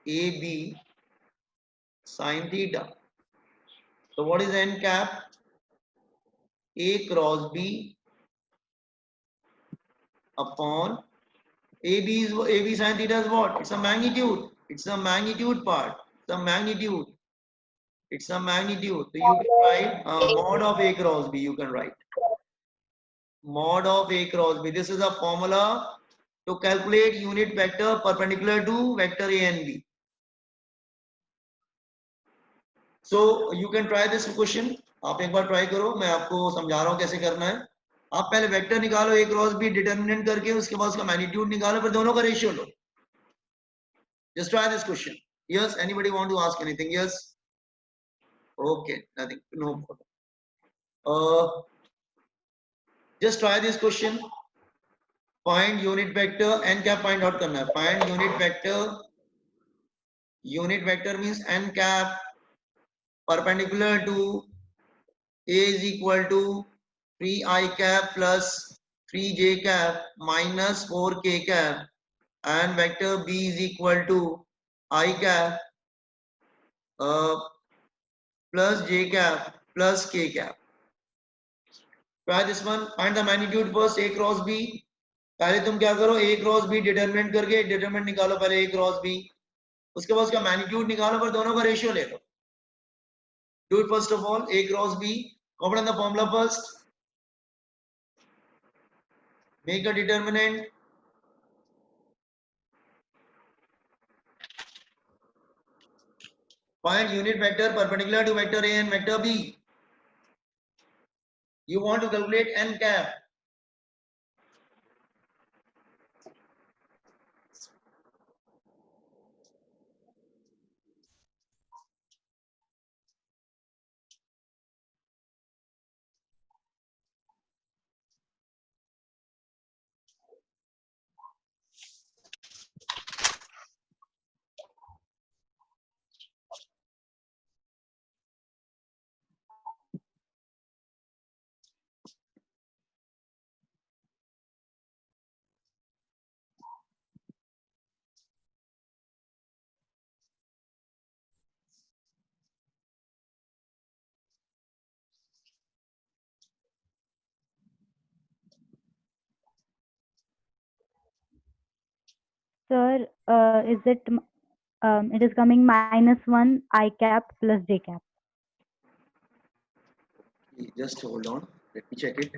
AB sine theta. So what is n cap? A cross B upon AB is AB sine theta is what? It's a magnitude. It's a magnitude part. It's a magnitude. It's a magnitude. So you can write mod of A cross B. You can write mod of A cross B. This is a formula to calculate unit vector perpendicular to vector A and B. So you can try this question. आप एक बार try करो, मैं आपको समझा रहा हूँ कैसे करना है. आप पहले वेक्टर निकालो A क्रॉस B डिटर्मिनेंट करके, उसके बाद उसका मैग्नीट्यूड निकालो, फिर दोनों का ratio low. Just try this question. Yes, anybody want to ask anything? Yes. Okay, nothing, no problem. Just try this question. Find unit vector n cap find out करना है. Find unit vector. Unit vector means n cap perpendicular to A is equal to 3i cap plus 3j cap minus 4k cap, and vector B is equal to I cap plus j cap plus k cap. Try this one. Find the magnitude first. A cross B. पहले तुम क्या करो, A cross B determinant करके determinant निकालो पहले A cross B, उसके बाद उसका मैग्नीट्यूड निकालो, पर दोनों का रेशियो ले लो. Do it first of all. A cross B. Copy the formula first. Make a determinant. Find unit vector perpendicular to vector A and vector B. You want to calculate n cap. Sir, it is coming -1 I cap plus j cap. Just hold on, let me check it.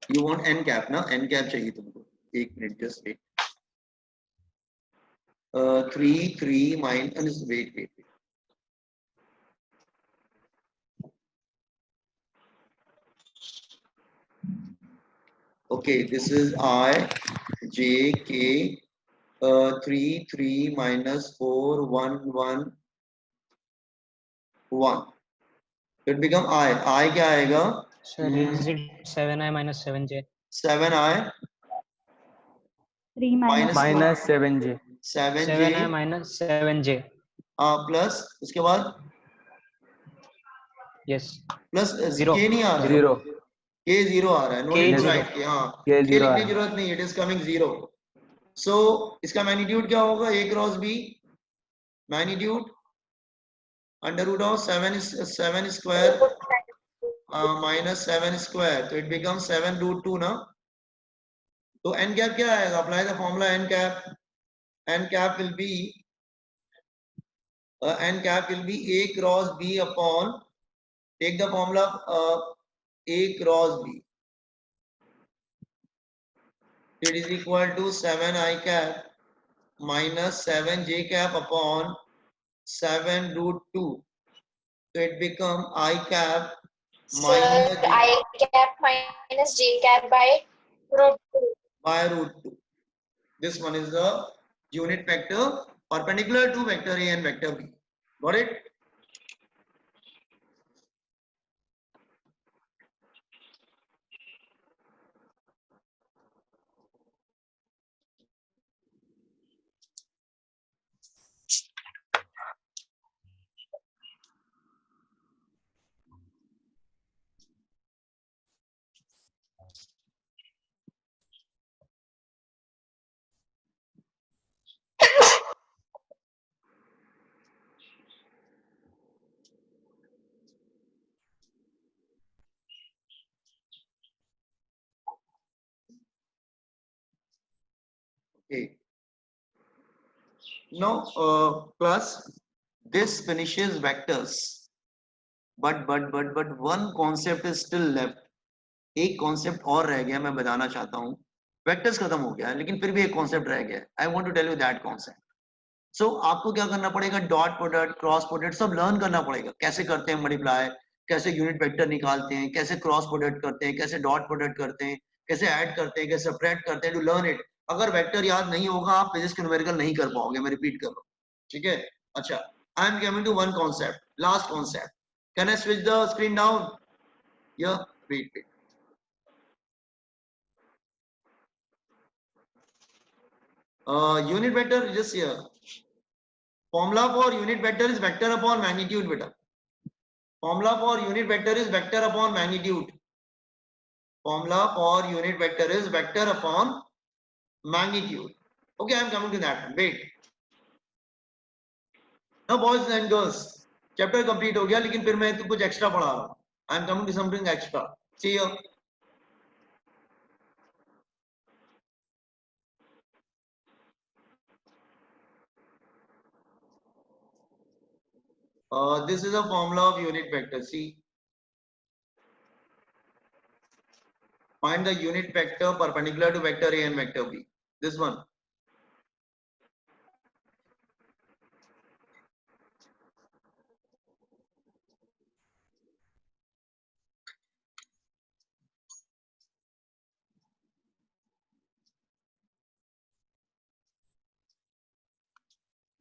You want n cap ना? n cap चाहिए तुमको. एक minute, just wait. 3 minus, wait. Okay, this is I, J, K, 3 minus 4, 1, 1, 1. It become I. I क्या आएगा? Sir, is it 7i minus 7j? 7I 3 minus minus 7j. 7J 7i minus 7j. Plus उसके बाद Yes. Plus Zero. K नहीं आ रहा है. 0. K 0 आ रहा है. No K need to zero. write K. हाँ. K K 0 लिखने आ की जरूरत नहीं. It is coming 0. So इसका मैग्नीट्यूड क्या होगा? A cross B magnitude under root of 7 square minus 7 square, तो it becomes 7 root 2 ना. तो n cap क्या आएगा? Apply the formula n cap. N cap will be A cross B upon, take the formula A cross B. It is equal to 7 I cap minus 7 j cap upon 7 root 2. So it become I cap Sir, minus j I cap minus j cap by root 2. by root 2. This one is the unit vector perpendicular to vector A and vector B. Got it? Okay. Now, plus this finishes vectors, but one concept is still left. एक concept और रह गया, मैं बताना चाहता हूँ. Vectors खत्म हो गया है, लेकिन फिर भी एक concept रह गया. I want to tell you that concept. So आपको क्या करना पड़ेगा? Dot product, cross product सब learn करना पड़ेगा. कैसे करते हैं multiply, कैसे unit vector निकालते हैं, कैसे cross product करते हैं, कैसे dot product करते हैं, कैसे add करते हैं, कैसे subtract करते हैं. To learn it. अगर वेक्टर याद नहीं होगा आप फिजिक्स के न्यूमेरिकल नहीं कर पाओगे. मैं रिपीट कर रहा हूँ. ठीक है? अच्छा, I am coming to one concept, last concept. Can I switch the screen down? या wait. Unit vector just here. Formula for unit vector is vector upon magnitude beta. Formula for unit vector is vector upon magnitude. Formula for unit vector is vector upon magnitude. Okay, I am coming to that. Wait. Now boys and girls, chapter complete हो गया, लेकिन फिर मैं तो कुछ extra पढ़ा रहा हूँ. I am coming to something extra. See here. This is a formula of unit vector. See, find the unit vector perpendicular to vector A and vector B. This one.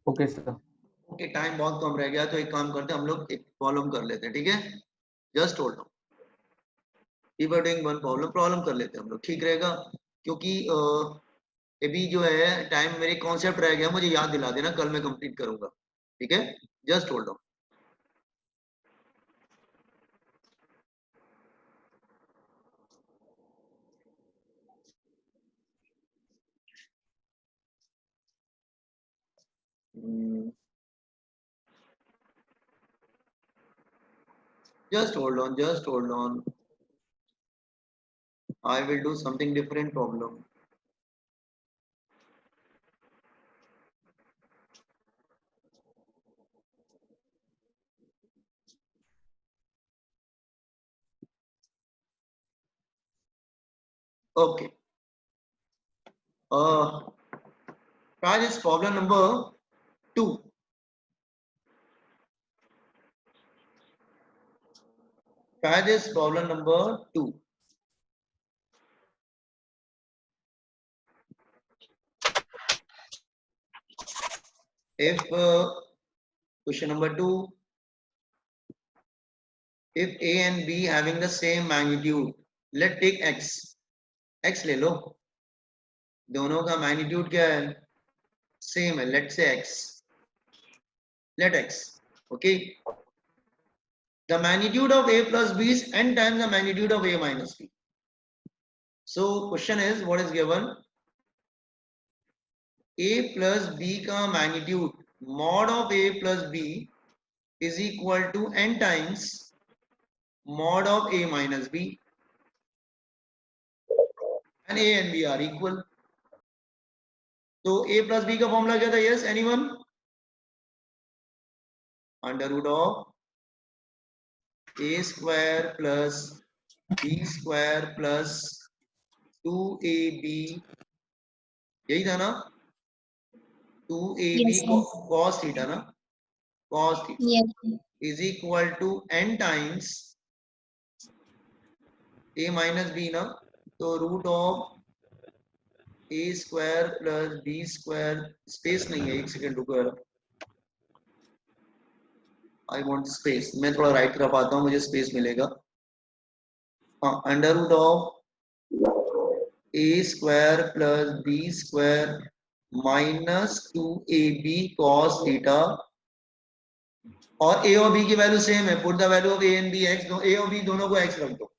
Okay, sir. Okay, time बहुत कम रह गया, तो एक काम करते हैं हम लोग, एक प्रॉब्लम कर लेते हैं. ठीक है? Just hold on. We are doing one problem कर लेते हैं हम लोग. ठीक रहेगा? क्योंकि अभी जो है टाइम, मेरे कॉन्सेप्ट रह गया, मुझे याद दिला देना, कल मैं कंप्लीट करूंगा. ठीक है? Just hold on. Just hold on. I will do something different problem. Okay. Try this problem number 2. Try this problem number 2. If question number 2, if A and B having the same magnitude, let's take x. x ले लो, दोनों का magnitude क्या है? Same है. Let's say x. Let x. Okay. The magnitude of A plus B is n times the magnitude of A minus B. So question is, what is given? A plus B का magnitude mod of A plus B is equal to n times mod of A minus B, and A and B are equal. तो A plus B का formula क्या था? Yes, anyone? Under root of A square plus B square plus 2AB, यही था ना? 2AB Yes, sir. cos theta ना? Cos theta Yes. is equal to n times A minus B ना? तो root of A square plus B square, space नहीं है, एक second रुको यार, आई वांट स्पेस, मैं थोड़ा राइट तरफ आता हूँ, मुझे स्पेस मिलेगा. हाँ, under root of A square plus B square minus 2AB cos theta, और A और B की वैल्यू सेम है, put the value of A and B x, A और B दोनों को x रख दो,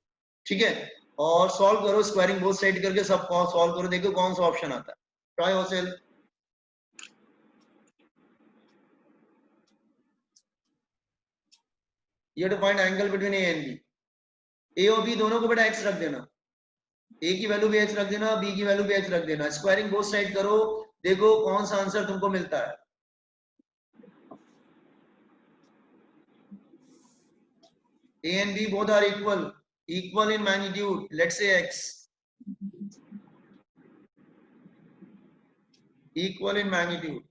ठीक है, और सॉल्व करो, स्क्वायरिंग बोथ साइड करके सब सॉल्व करो, देखो कौन सा ऑप्शन आता है. Try yourself. You have to find angle between A and B. A और B दोनों को बेटा x रख देना, A की वैल्यू भी x रख देना, B की वैल्यू भी x रख देना, स्क्वायरिंग बोथ साइड करो, देखो कौन सा आंसर तुमको मिलता है. A and B both are equal in magnitude, let's say x, equal in magnitude.